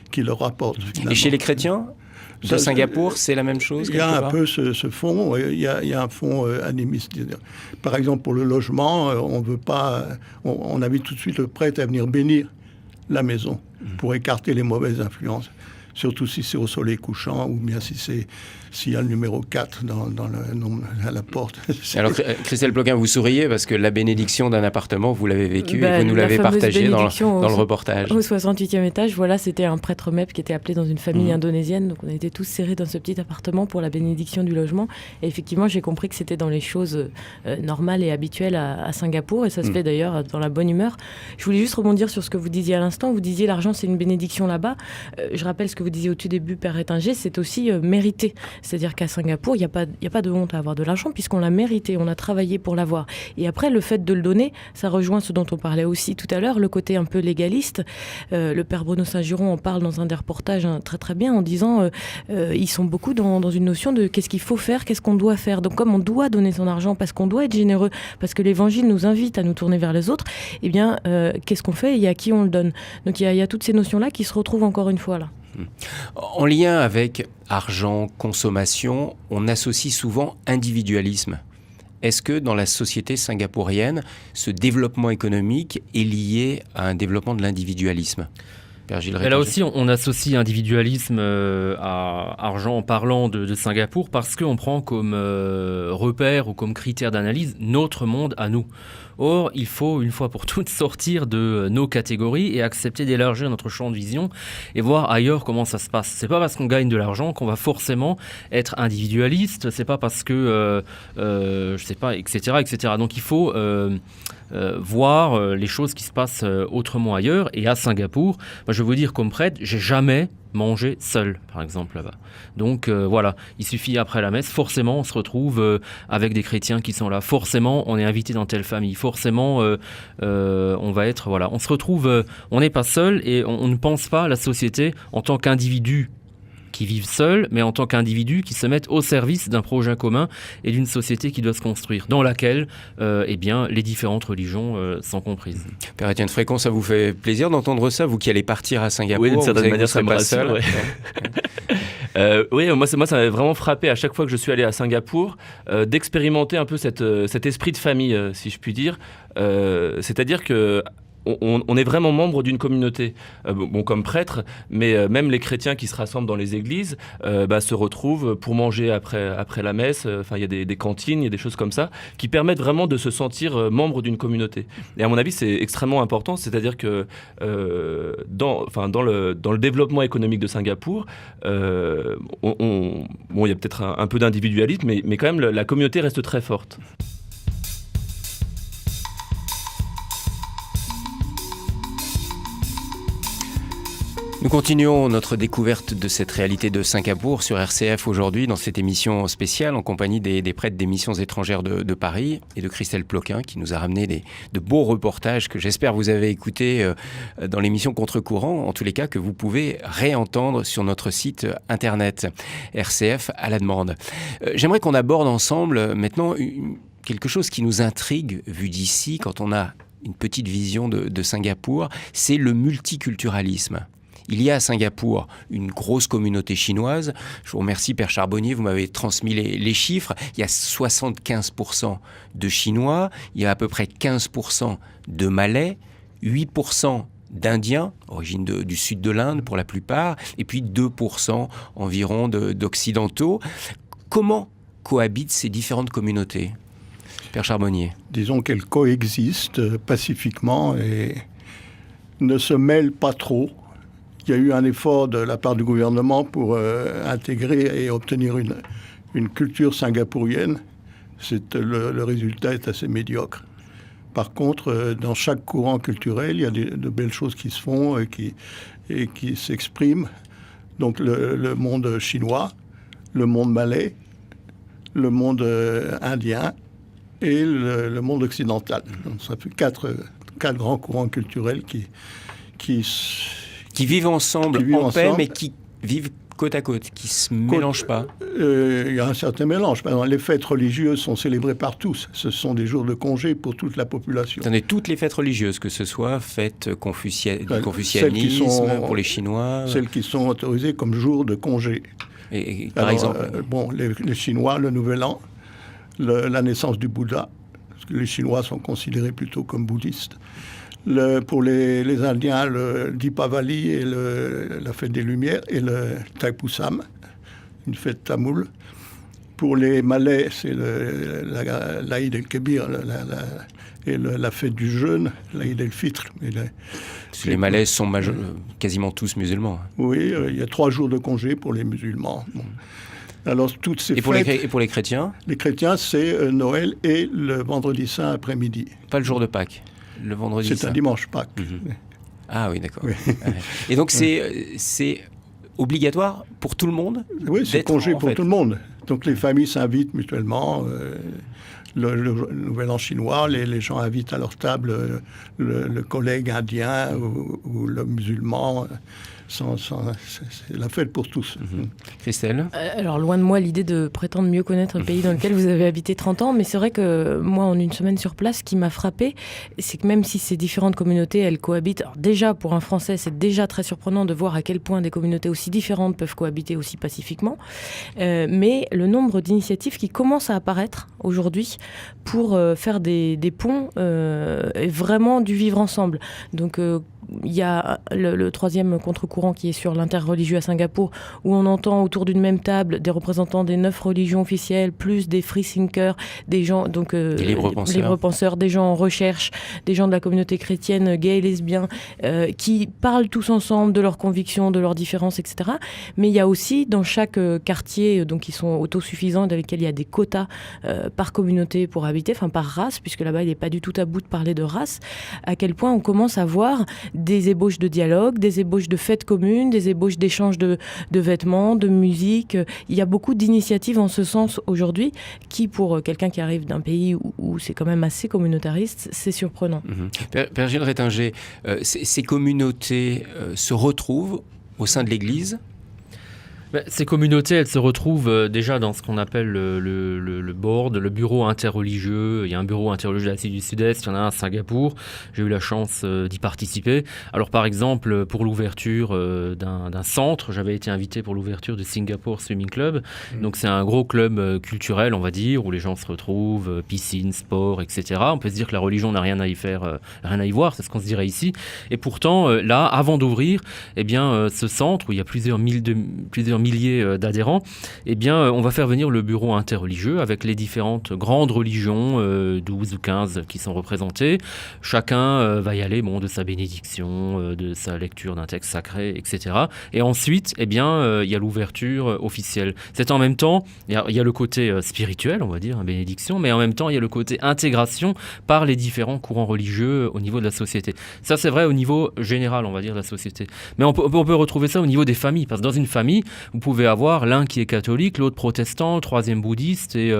qui leur rapporte. Finalement. Et chez les chrétiens de Singapour, c'est la même chose? Il y a un peu ce fonds. Il y a un fonds animiste. Par exemple, pour le logement, on veut pas. On invite tout de suite le prêtre à venir bénir la maison pour écarter les mauvaises influences. Surtout si c'est au soleil couchant ou bien s'il y a le numéro 4 à la porte. Alors, Christelle Ploquin, vous souriez parce que la bénédiction d'un appartement, vous l'avez vécu et vous nous l'avez partagé dans le reportage. Au 68e étage, voilà, c'était un prêtre MEP qui était appelé dans une famille indonésienne. Donc, on était tous serrés dans ce petit appartement pour la bénédiction du logement. Et effectivement, j'ai compris que c'était dans les choses normales et habituelles à Singapour. Et ça se fait d'ailleurs dans la bonne humeur. Je voulais juste rebondir sur ce que vous disiez à l'instant. Vous disiez l'argent, c'est une bénédiction là-bas. Je rappelle ce que vous disiez au tout début, Père Ettinger, c'est aussi mérité. C'est-à-dire qu'à Singapour, il n'y a pas de honte à avoir de l'argent puisqu'on l'a mérité, on a travaillé pour l'avoir. Et après, le fait de le donner, ça rejoint ce dont on parlait aussi tout à l'heure, le côté un peu légaliste. Le Père Bruno Saint-Juron en parle dans un des reportages très très bien en disant ils sont beaucoup dans une notion de qu'est-ce qu'il faut faire, qu'est-ce qu'on doit faire. Donc comme on doit donner son argent parce qu'on doit être généreux, parce que l'Évangile nous invite à nous tourner vers les autres, eh bien qu'est-ce qu'on fait et à qui on le donne. Donc il y a toutes ces notions-là qui se retrouvent encore une fois là. En lien avec argent, consommation, on associe souvent individualisme. Est-ce que dans la société singapourienne, ce développement économique est lié à un développement de l'individualisme ? Et là aussi, on associe individualisme à argent en parlant de Singapour parce qu'on prend comme repère ou comme critère d'analyse notre monde à nous. Or, il faut une fois pour toutes sortir de nos catégories et accepter d'élargir notre champ de vision et voir ailleurs comment ça se passe. C'est pas parce qu'on gagne de l'argent qu'on va forcément être individualiste. C'est pas parce que, je sais pas, etc., etc. Donc, il faut voir les choses qui se passent autrement ailleurs. Et à Singapour, je vais vous dire comme prêtre, j'ai jamais mangé seul, par exemple, là-bas. Donc voilà, il suffit après la messe, forcément on se retrouve avec des chrétiens qui sont là, forcément on est invité dans telle famille, forcément on va être, voilà, on se retrouve, on n'est pas seul et on ne pense pas à la société en tant qu'individu qui vivent seuls, mais en tant qu'individus qui se mettent au service d'un projet commun et d'une société qui doit se construire, dans laquelle eh bien, les différentes religions sont comprises. Père Étienne Frécon, ça vous fait plaisir d'entendre ça, vous qui allez partir à Singapour? Oui, d'une certaine manière, ça me rassure. Oui, moi, ça m'avait vraiment frappé à chaque fois que je suis allé à Singapour, d'expérimenter un peu cet esprit de famille, si je puis dire. C'est-à-dire que on est vraiment membre d'une communauté, comme prêtre, mais même les chrétiens qui se rassemblent dans les églises se retrouvent pour manger après la messe. Il y a des cantines, il y a des choses comme ça qui permettent vraiment de se sentir membre d'une communauté. Et à mon avis, c'est extrêmement important, c'est-à-dire que dans le développement économique de Singapour, il y a peut-être un peu d'individualisme, mais quand même la communauté reste très forte. Nous continuons notre découverte de cette réalité de Singapour sur RCF aujourd'hui dans cette émission spéciale en compagnie des prêtres des missions étrangères de Paris et de Christelle Ploquin qui nous a ramené de beaux reportages que j'espère vous avez écoutés dans l'émission Contre-courant, en tous les cas que vous pouvez réentendre sur notre site internet RCF à la demande. J'aimerais qu'on aborde ensemble maintenant quelque chose qui nous intrigue vu d'ici quand on a une petite vision de Singapour, c'est le multiculturalisme. Il y a à Singapour une grosse communauté chinoise. Je vous remercie, Père Charbonnier, vous m'avez transmis les chiffres. Il y a 75% de Chinois, il y a à peu près 15% de Malais, 8% d'Indiens, origine du sud de l'Inde pour la plupart, et puis 2% environ d'Occidentaux. Comment cohabitent ces différentes communautés, Père Charbonnier? Disons qu'elles coexistent pacifiquement et ne se mêlent pas trop. Il y a eu un effort de la part du gouvernement pour intégrer et obtenir une culture singapourienne. Le résultat est assez médiocre. Par contre, dans chaque courant culturel, il y a de belles choses qui se font et qui s'expriment. Donc le monde chinois, le monde malais, le monde indien et le monde occidental. Donc, ça fait quatre grands courants culturels qui vivent ensemble en paix, mais qui vivent côte à côte, qui ne se mélangent pas. Il y a un certain mélange. Par exemple, les fêtes religieuses sont célébrées par tous. Ce sont des jours de congé pour toute la population. Attendez, toutes les fêtes religieuses, que ce soit fêtes du confucianisme pour les Chinois. Celles qui sont autorisées comme jours de congé. Et par exemple les Chinois, le Nouvel An, la naissance du Bouddha, parce que les Chinois sont considérés plutôt comme bouddhistes. Pour les Indiens, le Dipavali et la fête des Lumières et le Thaipusam, une fête tamoule. Pour les Malais, c'est l'Aïd el-Kébir et la fête du jeûne, l'Aïd el-Fitr. Les Malais sont quasiment tous musulmans. Oui, il y a 3 jours de congé pour les musulmans. Bon. Alors, toutes ces fêtes, et pour les chrétiens? Les chrétiens, c'est Noël et le vendredi saint après-midi. Pas le jour de Pâques? Le vendredi c'est un dimanche Pâques. Ah oui, d'accord. Oui. Et donc c'est obligatoire pour tout le monde. Oui, c'est congé pour fait. tout le monde. Donc les familles s'invitent mutuellement. Le Nouvel An chinois, les gens invitent à leur table le collègue indien ou le musulman. C'est la fête pour tous. Christelle ? Alors, loin de moi l'idée de prétendre mieux connaître le pays dans lequel vous avez habité 30 ans, mais c'est vrai que moi, en une semaine sur place, ce qui m'a frappé, c'est que même si ces différentes communautés, elles cohabitent, alors déjà, pour un Français, c'est déjà très surprenant de voir à quel point des communautés aussi différentes peuvent cohabiter aussi pacifiquement, mais le nombre d'initiatives qui commencent à apparaître aujourd'hui pour faire des ponts et vraiment du vivre ensemble. Donc, il y a le troisième contre-courant qui est sur l'interreligieux à Singapour, où on entend autour d'une même table des représentants des 9 religions officielles, plus des free thinkers, des gens, donc des libre penseurs, des gens en recherche, des gens de la communauté chrétienne, gays et lesbiens, qui parlent tous ensemble de leurs convictions, de leurs différences, etc. Mais il y a aussi dans chaque quartier, donc qui sont autosuffisants, dans lesquels il y a des quotas par communauté pour habiter, enfin par race, puisque là-bas il n'est pas du tout tabou de parler de race, à quel point on commence à voir des ébauches de dialogue, des ébauches de fêtes communes, des ébauches d'échanges de vêtements, de musique. Il y a beaucoup d'initiatives en ce sens aujourd'hui qui, pour quelqu'un qui arrive d'un pays où c'est quand même assez communautariste, c'est surprenant. Père Gilles Rétinger, ces communautés se retrouvent au sein de l'Église ? Ces communautés, elles se retrouvent déjà dans ce qu'on appelle le board, le bureau interreligieux. Il y a un bureau interreligieux à l'Asie du Sud-Est, il y en a un à Singapour. J'ai eu la chance d'y participer. Alors par exemple, pour l'ouverture d'un centre, j'avais été invité pour l'ouverture du Singapore Swimming Club. Donc c'est un gros club culturel, on va dire, où les gens se retrouvent, piscine, sport, etc. On peut se dire que la religion n'a rien à y faire, rien à y voir, c'est ce qu'on se dirait ici. Et pourtant, là, avant d'ouvrir, eh bien, ce centre où il y a plusieurs milliers d'adhérents, eh bien, on va faire venir le bureau interreligieux avec les différentes grandes religions, 12 ou 15 qui sont représentées. Chacun va y aller de sa bénédiction, de sa lecture d'un texte sacré, etc. Et ensuite, eh bien, il y a l'ouverture officielle. C'est en même temps, il y a le côté spirituel, on va dire, bénédiction, mais en même temps, il y a le côté intégration par les différents courants religieux au niveau de la société. Ça, c'est vrai au niveau général, on va dire, de la société. Mais on peut retrouver ça au niveau des familles, parce que dans une famille, vous pouvez avoir l'un qui est catholique, l'autre protestant, le troisième bouddhiste et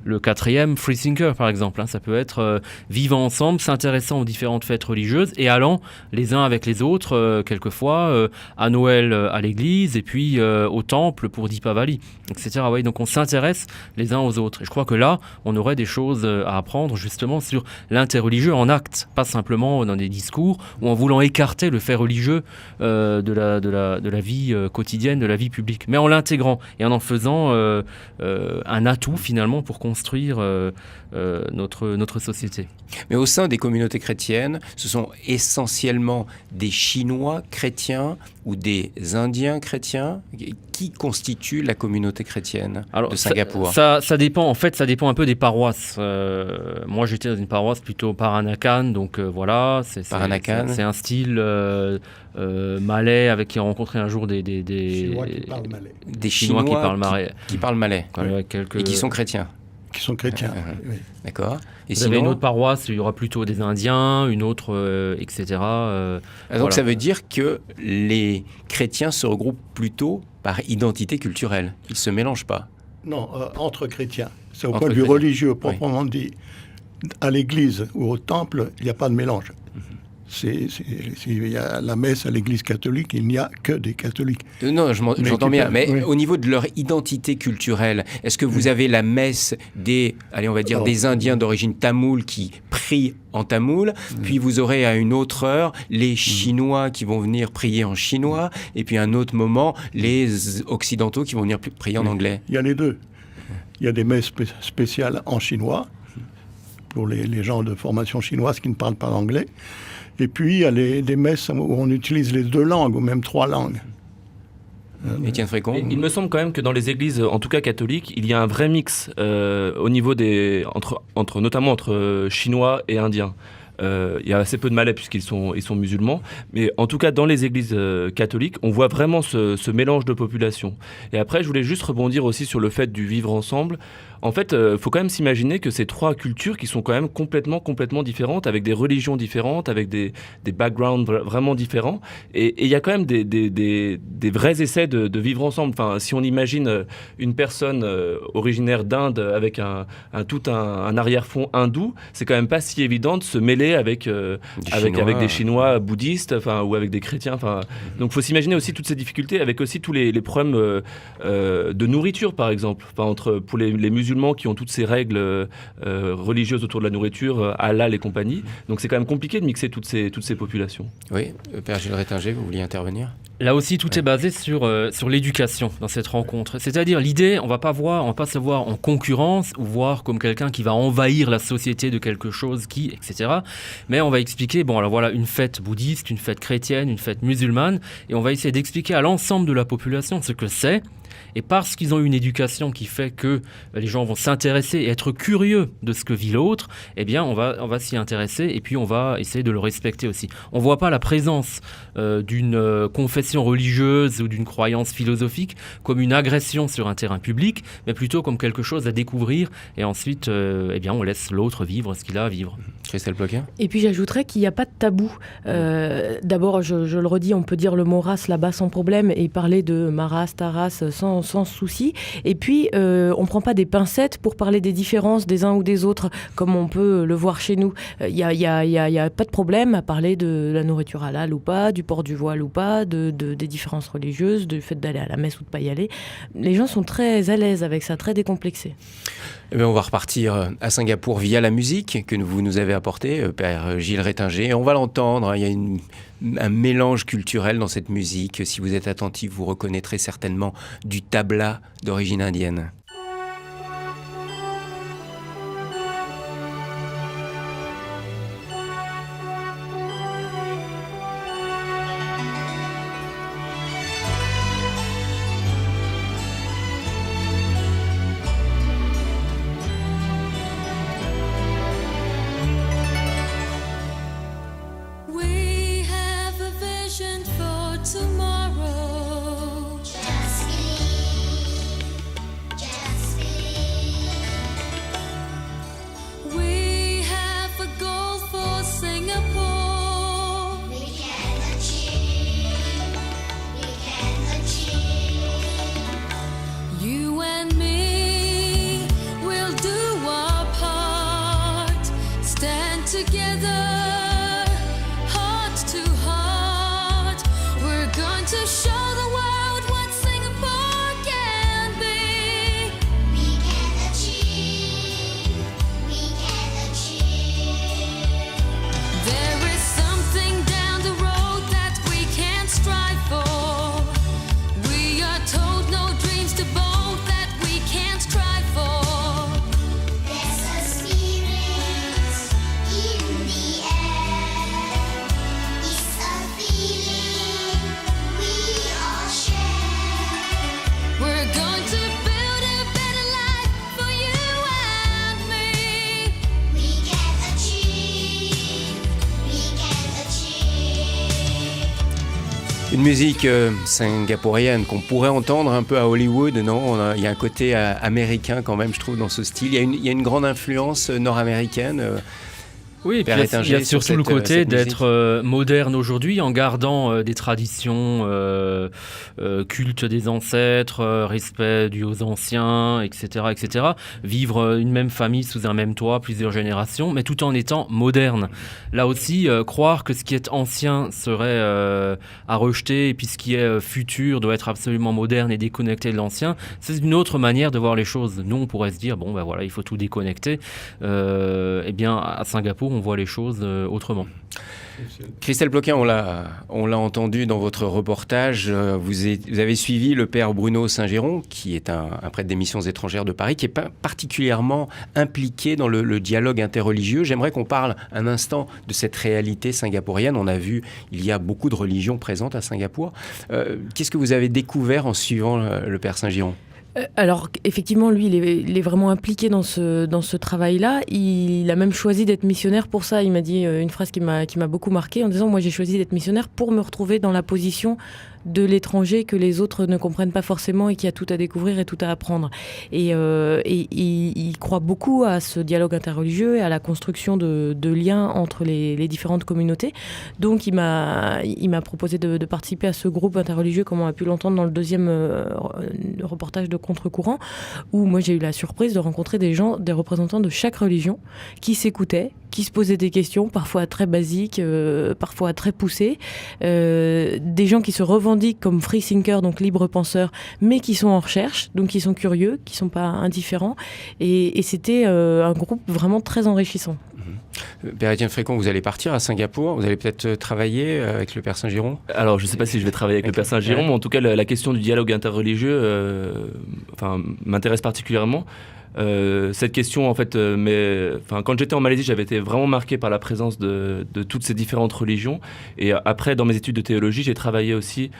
le quatrième free thinker, par exemple. Ça peut être vivant ensemble, s'intéressant aux différentes fêtes religieuses et allant les uns avec les autres, quelquefois, à Noël à l'église et puis au temple pour Deepavali, etc. Ouais, donc on s'intéresse les uns aux autres. Et je crois que là, on aurait des choses à apprendre justement sur l'interreligieux en actes, pas simplement dans des discours ou en voulant écarter le fait religieux de la vie quotidienne, de la vie publique, mais en l'intégrant et en faisant un atout finalement pour construire notre société. Mais au sein des communautés chrétiennes, ce sont essentiellement des Chinois chrétiens ou des Indiens chrétiens qui constituent la communauté chrétienne de Singapour. Ça dépend, en fait, ça dépend un peu des paroisses. Moi, j'étais dans une paroisse plutôt Paranakan, donc voilà, c'est un style malais avec qui a rencontré un jour des Chinois qui parlent malais. Des Chinois qui parlent malais, voilà, et qui sont chrétiens. Qui sont chrétiens, oui. D'accord. Et vous avez une autre paroisse, il y aura plutôt des Indiens, une autre, etc. Donc voilà. Ça veut dire que les chrétiens se regroupent plutôt par identité culturelle. Ils ne se mélangent pas. Non, entre chrétiens. C'est au point de vue religieux, proprement dit. À l'église ou au temple, il n'y a pas de mélange. Il y a la messe à l'église catholique, il n'y a que des catholiques. Non, j'entends bien, mais au niveau de leur identité culturelle, est-ce que vous avez la messe des Indiens d'origine tamoule qui prient en tamoul, puis vous aurez à une autre heure les Chinois qui vont venir prier en chinois, et puis à un autre moment, les Occidentaux qui vont venir prier en anglais? Il y a les deux. Il y a des messes spéciales en chinois, pour les gens de formation chinoise qui ne parlent pas l'anglais. Et puis, il y a des messes où on utilise les 2 langues, ou même 3 langues. Étienne Frécon. Il me semble quand même que dans les églises, en tout cas catholiques, il y a un vrai mix au niveau notamment entre Chinois et Indiens. Il y a assez peu de malais puisqu'ils sont musulmans, mais en tout cas dans les églises catholiques, on voit vraiment ce mélange de population. Et après, je voulais juste rebondir aussi sur le fait du vivre ensemble. En fait, faut quand même s'imaginer que c'est 3 cultures qui sont quand même complètement différentes, avec des religions différentes, avec des backgrounds vraiment différents. Et il y a quand même des vrais essais de vivre ensemble. Enfin, si on imagine une personne originaire d'Inde avec un arrière-fond hindou, c'est quand même pas si évident de se mêler avec des Chinois bouddhistes, ou avec des chrétiens. Donc, faut s'imaginer aussi toutes ces difficultés, avec aussi tous les problèmes de nourriture, par exemple. Pour les musulmans qui ont toutes ces règles religieuses autour de la nourriture, halal et compagnie. Donc, c'est quand même compliqué de mixer toutes ces populations. Oui, Père Gilles Rétinger, vous vouliez intervenir ? Là aussi, tout est basé sur l'éducation dans cette rencontre. C'est-à-dire, l'idée, on va pas se voir en concurrence ou voir comme quelqu'un qui va envahir la société de quelque chose etc. Mais on va expliquer, bon, alors voilà, une fête bouddhiste, une fête chrétienne, une fête musulmane, et on va essayer d'expliquer à l'ensemble de la population ce que c'est. Et parce qu'ils ont une éducation qui fait que les gens vont s'intéresser et être curieux de ce que vit l'autre, eh bien, on va s'y intéresser et puis on va essayer de le respecter aussi. On ne voit pas la présence d'une confession religieuse ou d'une croyance philosophique comme une agression sur un terrain public, mais plutôt comme quelque chose à découvrir et ensuite, eh bien, on laisse l'autre vivre ce qu'il a à vivre. Christelle Ploquin ? Et puis j'ajouterais qu'il n'y a pas de tabou. D'abord, je le redis, on peut dire le mot race là-bas sans problème et parler de ma race, ta race sans souci. Et puis, on ne prend pas des pincettes pour parler des différences des uns ou des autres, comme on peut le voir chez nous. Il n'y a pas de problème à parler de la nourriture halal ou pas, du port du voile ou pas, des différences religieuses, du fait d'aller à la messe ou de ne pas y aller. Les gens sont très à l'aise avec ça, très décomplexés. Eh bien, on va repartir à Singapour via la musique que vous nous avez apportée, Père Gilles Rétinger. On va l'entendre, il y a un mélange culturel dans cette musique. Si vous êtes attentif, vous reconnaîtrez certainement du tabla d'origine indienne. Une musique singapourienne qu'on pourrait entendre un peu à Hollywood, non ? Il y a un côté américain quand même, je trouve, dans ce style. Il y a une grande influence nord-américaine. Oui, et puis il y a surtout le côté d'être moderne aujourd'hui en gardant des traditions, culte des ancêtres, respect dû aux anciens, etc., etc. Vivre une même famille sous un même toit, plusieurs générations, mais tout en étant moderne. Là aussi, croire que ce qui est ancien serait à rejeter et puis ce qui est futur doit être absolument moderne et déconnecté de l'ancien, c'est une autre manière de voir les choses. Nous, on pourrait se dire, bon, ben voilà, il faut tout déconnecter. Eh bien, à Singapour, on voit les choses autrement. Christelle Ploquin, on l'a entendu dans votre reportage, vous avez suivi le père Bruno Saint-Géron, qui est un prêtre des missions étrangères de Paris, qui est particulièrement impliqué dans le dialogue interreligieux. J'aimerais qu'on parle un instant de cette réalité singapourienne. On a vu, il y a beaucoup de religions présentes à Singapour. Qu'est-ce que vous avez découvert en suivant le père Saint-Géron ? Alors effectivement, lui, il est vraiment impliqué dans ce travail-là. Il a même choisi d'être missionnaire pour ça. Il m'a dit une phrase qui m'a beaucoup marqué en disant « Moi, j'ai choisi d'être missionnaire pour me retrouver dans la position de l'étranger que les autres ne comprennent pas forcément et qui a tout à découvrir et tout à apprendre. Et il croit beaucoup à ce dialogue interreligieux et à la construction de liens entre les différentes communautés. Donc il m'a proposé de participer à ce groupe interreligieux, comme on a pu l'entendre dans le deuxième reportage de Contre-courant, où moi j'ai eu la surprise de rencontrer des représentants de chaque religion qui s'écoutaient, qui se posaient des questions, parfois très basiques, parfois très poussées, des gens qui se revendiquent comme free thinkers, donc libres penseurs, mais qui sont en recherche, donc qui sont curieux, qui ne sont pas indifférents, et c'était un groupe vraiment très enrichissant. Père Étienne Frécon, vous allez partir à Singapour, vous allez peut-être travailler avec le Père Saint-Giron ? Alors, je ne sais pas si je vais travailler avec le Père Saint-Giron, mais en tout cas, la question du dialogue interreligieux m'intéresse particulièrement. Cette question, en fait, quand j'étais en Malaisie, j'avais été vraiment marqué par la présence de toutes ces différentes religions. Et après, dans mes études de théologie, j'ai travaillé aussi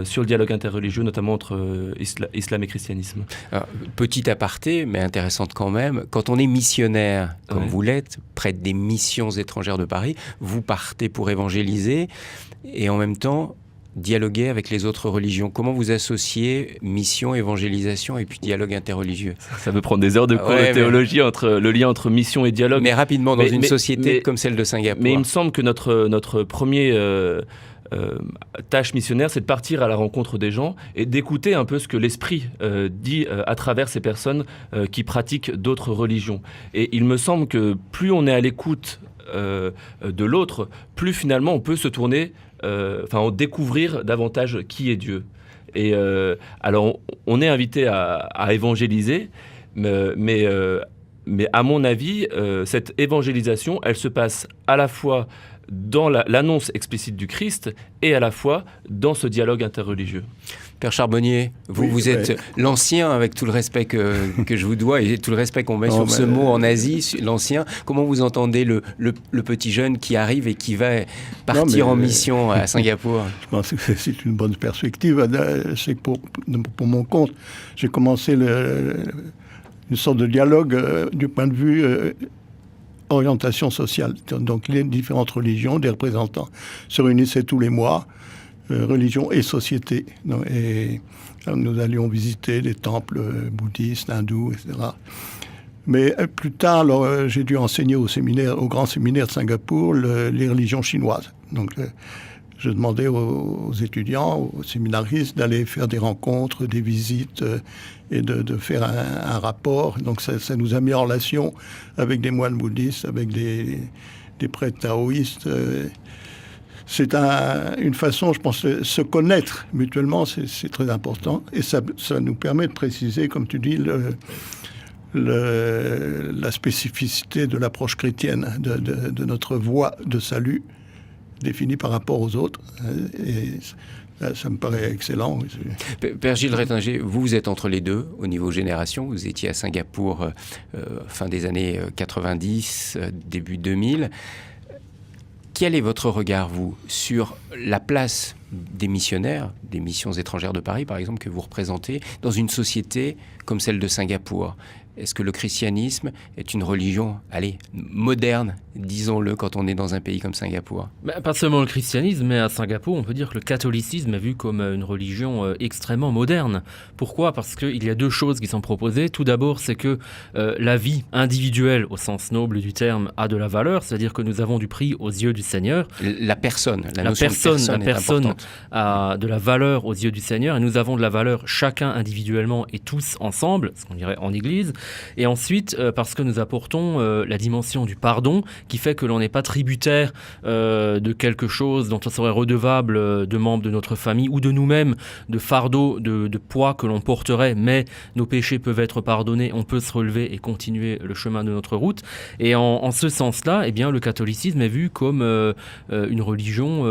sur le dialogue interreligieux, notamment entre islam et christianisme. Alors, petit aparté, mais intéressante quand même. Quand on est missionnaire, comme vous l'êtes, près des missions étrangères de Paris, vous partez pour évangéliser et en même temps dialoguer avec les autres religions. Comment vous associez mission, évangélisation et puis dialogue interreligieux ? Ça veut prendre des heures de cours de théologie entre le lien entre mission et dialogue. Mais rapidement, dans une société comme celle de Singapour. Mais il me semble que notre premier tâche missionnaire, c'est de partir à la rencontre des gens et d'écouter un peu ce que l'Esprit dit à travers ces personnes qui pratiquent d'autres religions. Et il me semble que plus on est à l'écoute de l'autre, plus finalement on peut se tourner découvrir davantage qui est Dieu. Et alors, on est invité à évangéliser, mais à mon avis, cette évangélisation, elle se passe à la fois dans l'annonce explicite du Christ et à la fois dans ce dialogue interreligieux. Père Charbonnier, vous êtes l'ancien, avec tout le respect que je vous dois et tout le respect qu'on met sur ce mot en Asie, l'ancien. Comment vous entendez le petit jeune qui arrive et qui va partir en mission à Singapour ? Je pense que c'est une bonne perspective. C'est que pour mon compte, j'ai commencé une sorte de dialogue du point de vue orientation sociale. Donc les différentes religions, des représentants se réunissaient tous les mois, religion et société. Et nous allions visiter des temples bouddhistes, hindous, etc. Mais plus tard, j'ai dû enseigner au grand séminaire de Singapour les religions chinoises. Donc je demandais aux étudiants, aux séminaristes d'aller faire des rencontres, des visites et de faire un rapport. Donc ça nous a mis en relation avec des moines bouddhistes, avec des prêtres taoïstes. C'est une façon, je pense, de se connaître mutuellement, c'est très important. Et ça nous permet de préciser, comme tu dis, la spécificité de l'approche chrétienne, de notre voie de salut définie par rapport aux autres. Et ça me paraît excellent. Père Gilles Rétinger, vous êtes entre les deux au niveau génération. Vous étiez à Singapour fin des années 90, début 2000. Quel est votre regard, vous, sur la place des missionnaires, des missions étrangères de Paris, par exemple, que vous représentez, dans une société comme celle de Singapour ? Est-ce que le christianisme est une religion, moderne, disons-le, quand on est dans un pays comme Singapour ? Pas seulement le christianisme, mais à Singapour, on peut dire que le catholicisme est vu comme une religion extrêmement moderne. Pourquoi ? Parce qu'il y a deux choses qui sont proposées. Tout d'abord, c'est que la vie individuelle, au sens noble du terme, a de la valeur, c'est-à-dire que nous avons du prix aux yeux du Seigneur. La personne a de la valeur aux yeux du Seigneur, et nous avons de la valeur chacun individuellement et tous ensemble, ce qu'on dirait en Église. Et ensuite, parce que nous apportons la dimension du pardon, qui fait que l'on n'est pas tributaire de quelque chose dont on serait redevable de membres de notre famille ou de nous-mêmes, de fardeau, de poids que l'on porterait, mais nos péchés peuvent être pardonnés, on peut se relever et continuer le chemin de notre route. Et en ce sens-là, eh bien, le catholicisme est vu comme une religion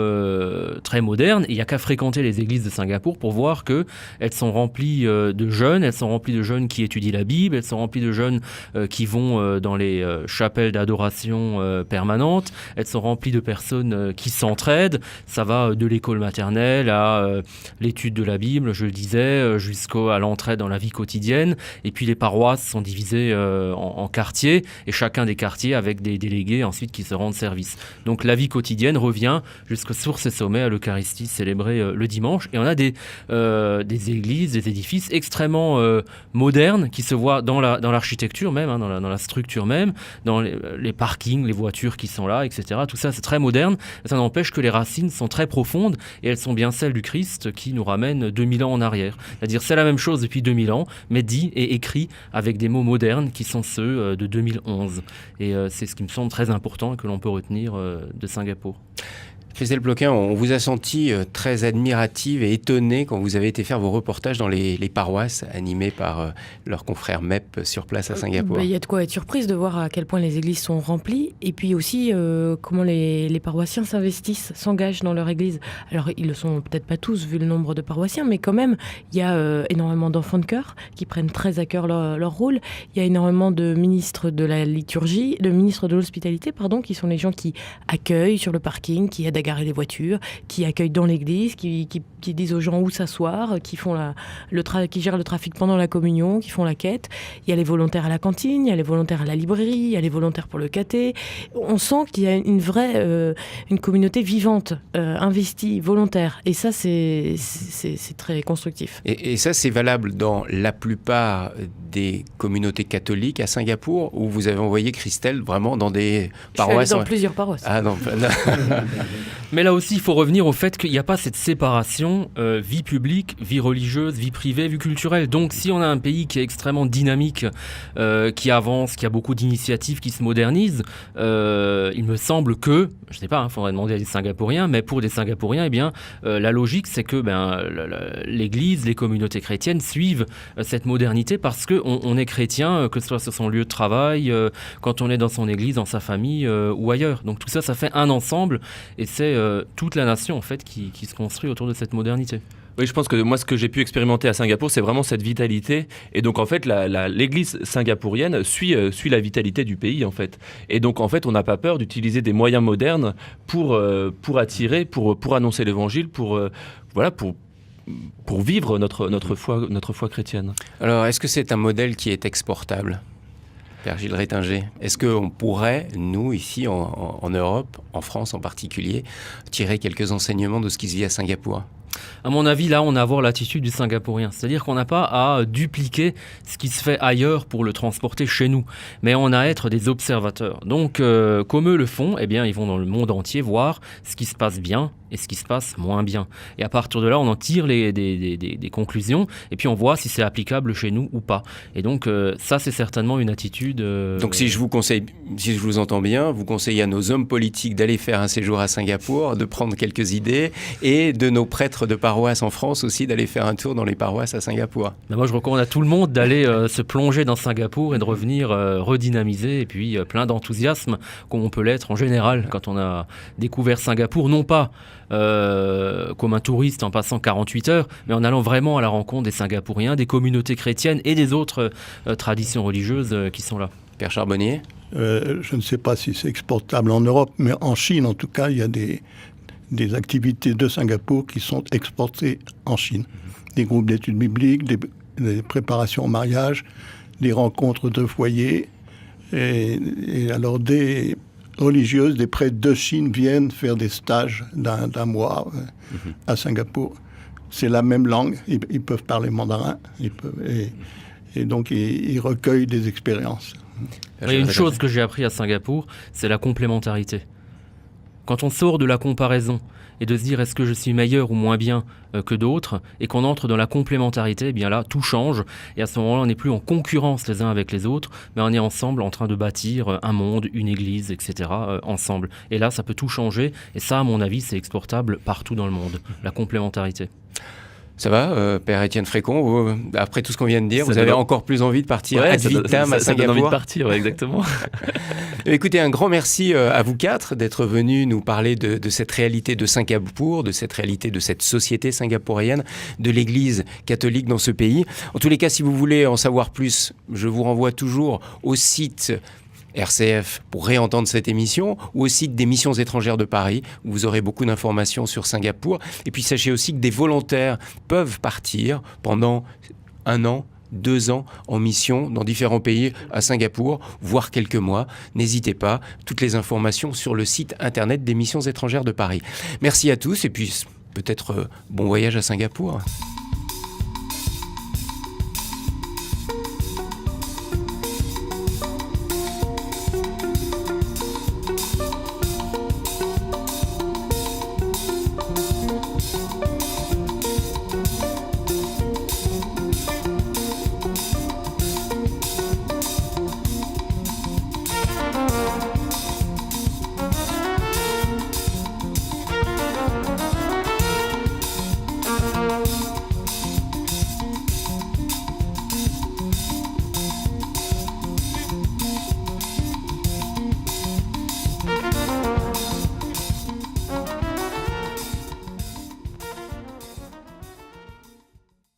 très moderne. Il n'y a qu'à fréquenter les églises de Singapour pour voir qu'elles sont remplies de jeunes qui étudient la Bible, elles sont remplies de jeunes qui vont dans les chapelles d'adoration permanente. Elles sont remplies de personnes qui s'entraident. Ça va de l'école maternelle à l'étude de la Bible, je le disais, jusqu'à l'entraide dans la vie quotidienne. Et puis les paroisses sont divisées en quartiers, et chacun des quartiers avec des délégués ensuite qui se rendent service. Donc la vie quotidienne revient jusqu'aux sources et sommets à l'Eucharistie célébrée le dimanche. Et on a des églises, des édifices extrêmement modernes qui se voient dans l'architecture même, dans la structure même, dans les parkings, les voitures qui sont là, etc. Tout ça, c'est très moderne. Ça n'empêche que les racines sont très profondes, et elles sont bien celles du Christ qui nous ramènent 2000 ans en arrière. C'est-à-dire, c'est la même chose depuis 2000 ans, mais dit et écrit avec des mots modernes qui sont ceux de 2011. Et c'est ce qui me semble très important et que l'on peut retenir de Singapour. Christelle Ploquin, on vous a senti très admirative et étonnée quand vous avez été faire vos reportages dans les paroisses animées par leurs confrères MEP sur place à Singapour. Il y a de quoi être surprise de voir à quel point les églises sont remplies, et puis aussi comment les paroissiens s'investissent, s'engagent dans leur église. Alors ils le sont peut-être pas tous vu le nombre de paroissiens, mais quand même il y a énormément d'enfants de chœur qui prennent très à cœur leur rôle. Il y a énormément de ministres de la liturgie, de ministres de l'hospitalité, qui sont les gens qui accueillent sur le parking, qui aident à garer les voitures, qui accueillent dans l'église, qui disent aux gens où s'asseoir, qui gèrent le trafic pendant la communion, qui font la quête. Il y a les volontaires à la cantine, il y a les volontaires à la librairie, il y a les volontaires pour le caté. On sent qu'il y a une communauté vivante, investie, volontaire. Et ça, c'est très constructif. Et ça, c'est valable dans la plupart des communautés catholiques à Singapour, où vous avez envoyé Christelle vraiment dans des paroisses. Je suis allée dans plusieurs paroisses. Ah non. Mais là aussi, il faut revenir au fait qu'il n'y a pas cette séparation vie publique, vie religieuse, vie privée, vie culturelle. Donc si on a un pays qui est extrêmement dynamique, qui avance, qui a beaucoup d'initiatives, qui se modernise, il me semble que, je ne sais pas, faudrait demander à des Singapouriens, mais pour des Singapouriens, la logique, c'est que l'Église, les communautés chrétiennes suivent cette modernité parce qu'on est chrétien, que ce soit sur son lieu de travail, quand on est dans son église, dans sa famille ou ailleurs. Donc tout ça, ça fait un ensemble, et c'est toute la nation en fait qui se construit autour de cette modernité. Oui, je pense que moi, ce que j'ai pu expérimenter à Singapour, c'est vraiment cette vitalité. Et donc, en fait, l'église singapourienne suit la vitalité du pays, en fait. Et donc, en fait, on n'a pas peur d'utiliser des moyens modernes pour attirer, pour annoncer l'évangile, pour vivre notre foi chrétienne. Alors, est-ce que c'est un modèle qui est exportable ? Père Gilles Rétinger, est-ce qu'on pourrait, nous, ici, en Europe, en France en particulier, tirer quelques enseignements de ce qui se vit à Singapour ? À mon avis, là, on a à voir l'attitude du Singapourien. C'est-à-dire qu'on n'a pas à dupliquer ce qui se fait ailleurs pour le transporter chez nous, mais on a à être des observateurs. Donc, comme eux le font, ils vont dans le monde entier voir ce qui se passe bien et ce qui se passe moins bien. Et à partir de là, on en tire des conclusions, et puis on voit si c'est applicable chez nous ou pas. Et donc, ça, c'est certainement une attitude... Donc, si je vous entends bien, vous conseillez à nos hommes politiques d'aller faire un séjour à Singapour, de prendre quelques idées, et de nos prêtres de paroisse en France aussi, d'aller faire un tour dans les paroisses à Singapour. Moi, je recommande à tout le monde d'aller se plonger dans Singapour et de revenir redynamisé, et puis plein d'enthousiasme, comme on peut l'être en général quand on a découvert Singapour, non pas comme un touriste en passant 48 heures, mais en allant vraiment à la rencontre des Singapouriens, des communautés chrétiennes et des autres traditions religieuses qui sont là. Père Charbonnier ? Je ne sais pas si c'est exportable en Europe, mais en Chine, en tout cas, il y a des activités de Singapour qui sont exportées en Chine. Des groupes d'études bibliques, des préparations au mariage, des rencontres de foyers, et alors des religieuses, des prêtres de Chine viennent faire des stages d'un mois à Singapour. C'est la même langue, ils peuvent parler mandarin, et donc ils recueillent des expériences. Il y a une chose que j'ai appris à Singapour, c'est la complémentarité. Quand on sort de la comparaison et de se dire est-ce que je suis meilleur ou moins bien que d'autres, et qu'on entre dans la complémentarité, là, tout change. Et à ce moment-là, on n'est plus en concurrence les uns avec les autres, mais on est ensemble en train de bâtir un monde, une église, etc. Ensemble. Et là, ça peut tout changer. Et ça, à mon avis, c'est exportable partout dans le monde, la complémentarité. Ça va, Père Étienne Frécon, vous, après tout ce qu'on vient de dire, Ça vous avez donne- encore plus envie de partir Ouais, ad vitam à ça donne envie de Singapour. partir, ouais, exactement. Écoutez, un grand merci à vous quatre d'être venus nous parler de cette réalité de Singapour, de cette réalité de cette société singapourienne, de l'Église catholique dans ce pays. En tous les cas, si vous voulez en savoir plus, je vous renvoie toujours au site RCF pour réentendre cette émission, ou au site des Missions étrangères de Paris, où vous aurez beaucoup d'informations sur Singapour. Et puis sachez aussi que des volontaires peuvent partir pendant 1 an, 2 ans en mission dans différents pays à Singapour, voire quelques mois. N'hésitez pas, toutes les informations sur le site internet des Missions étrangères de Paris. Merci à tous et puis peut-être bon voyage à Singapour.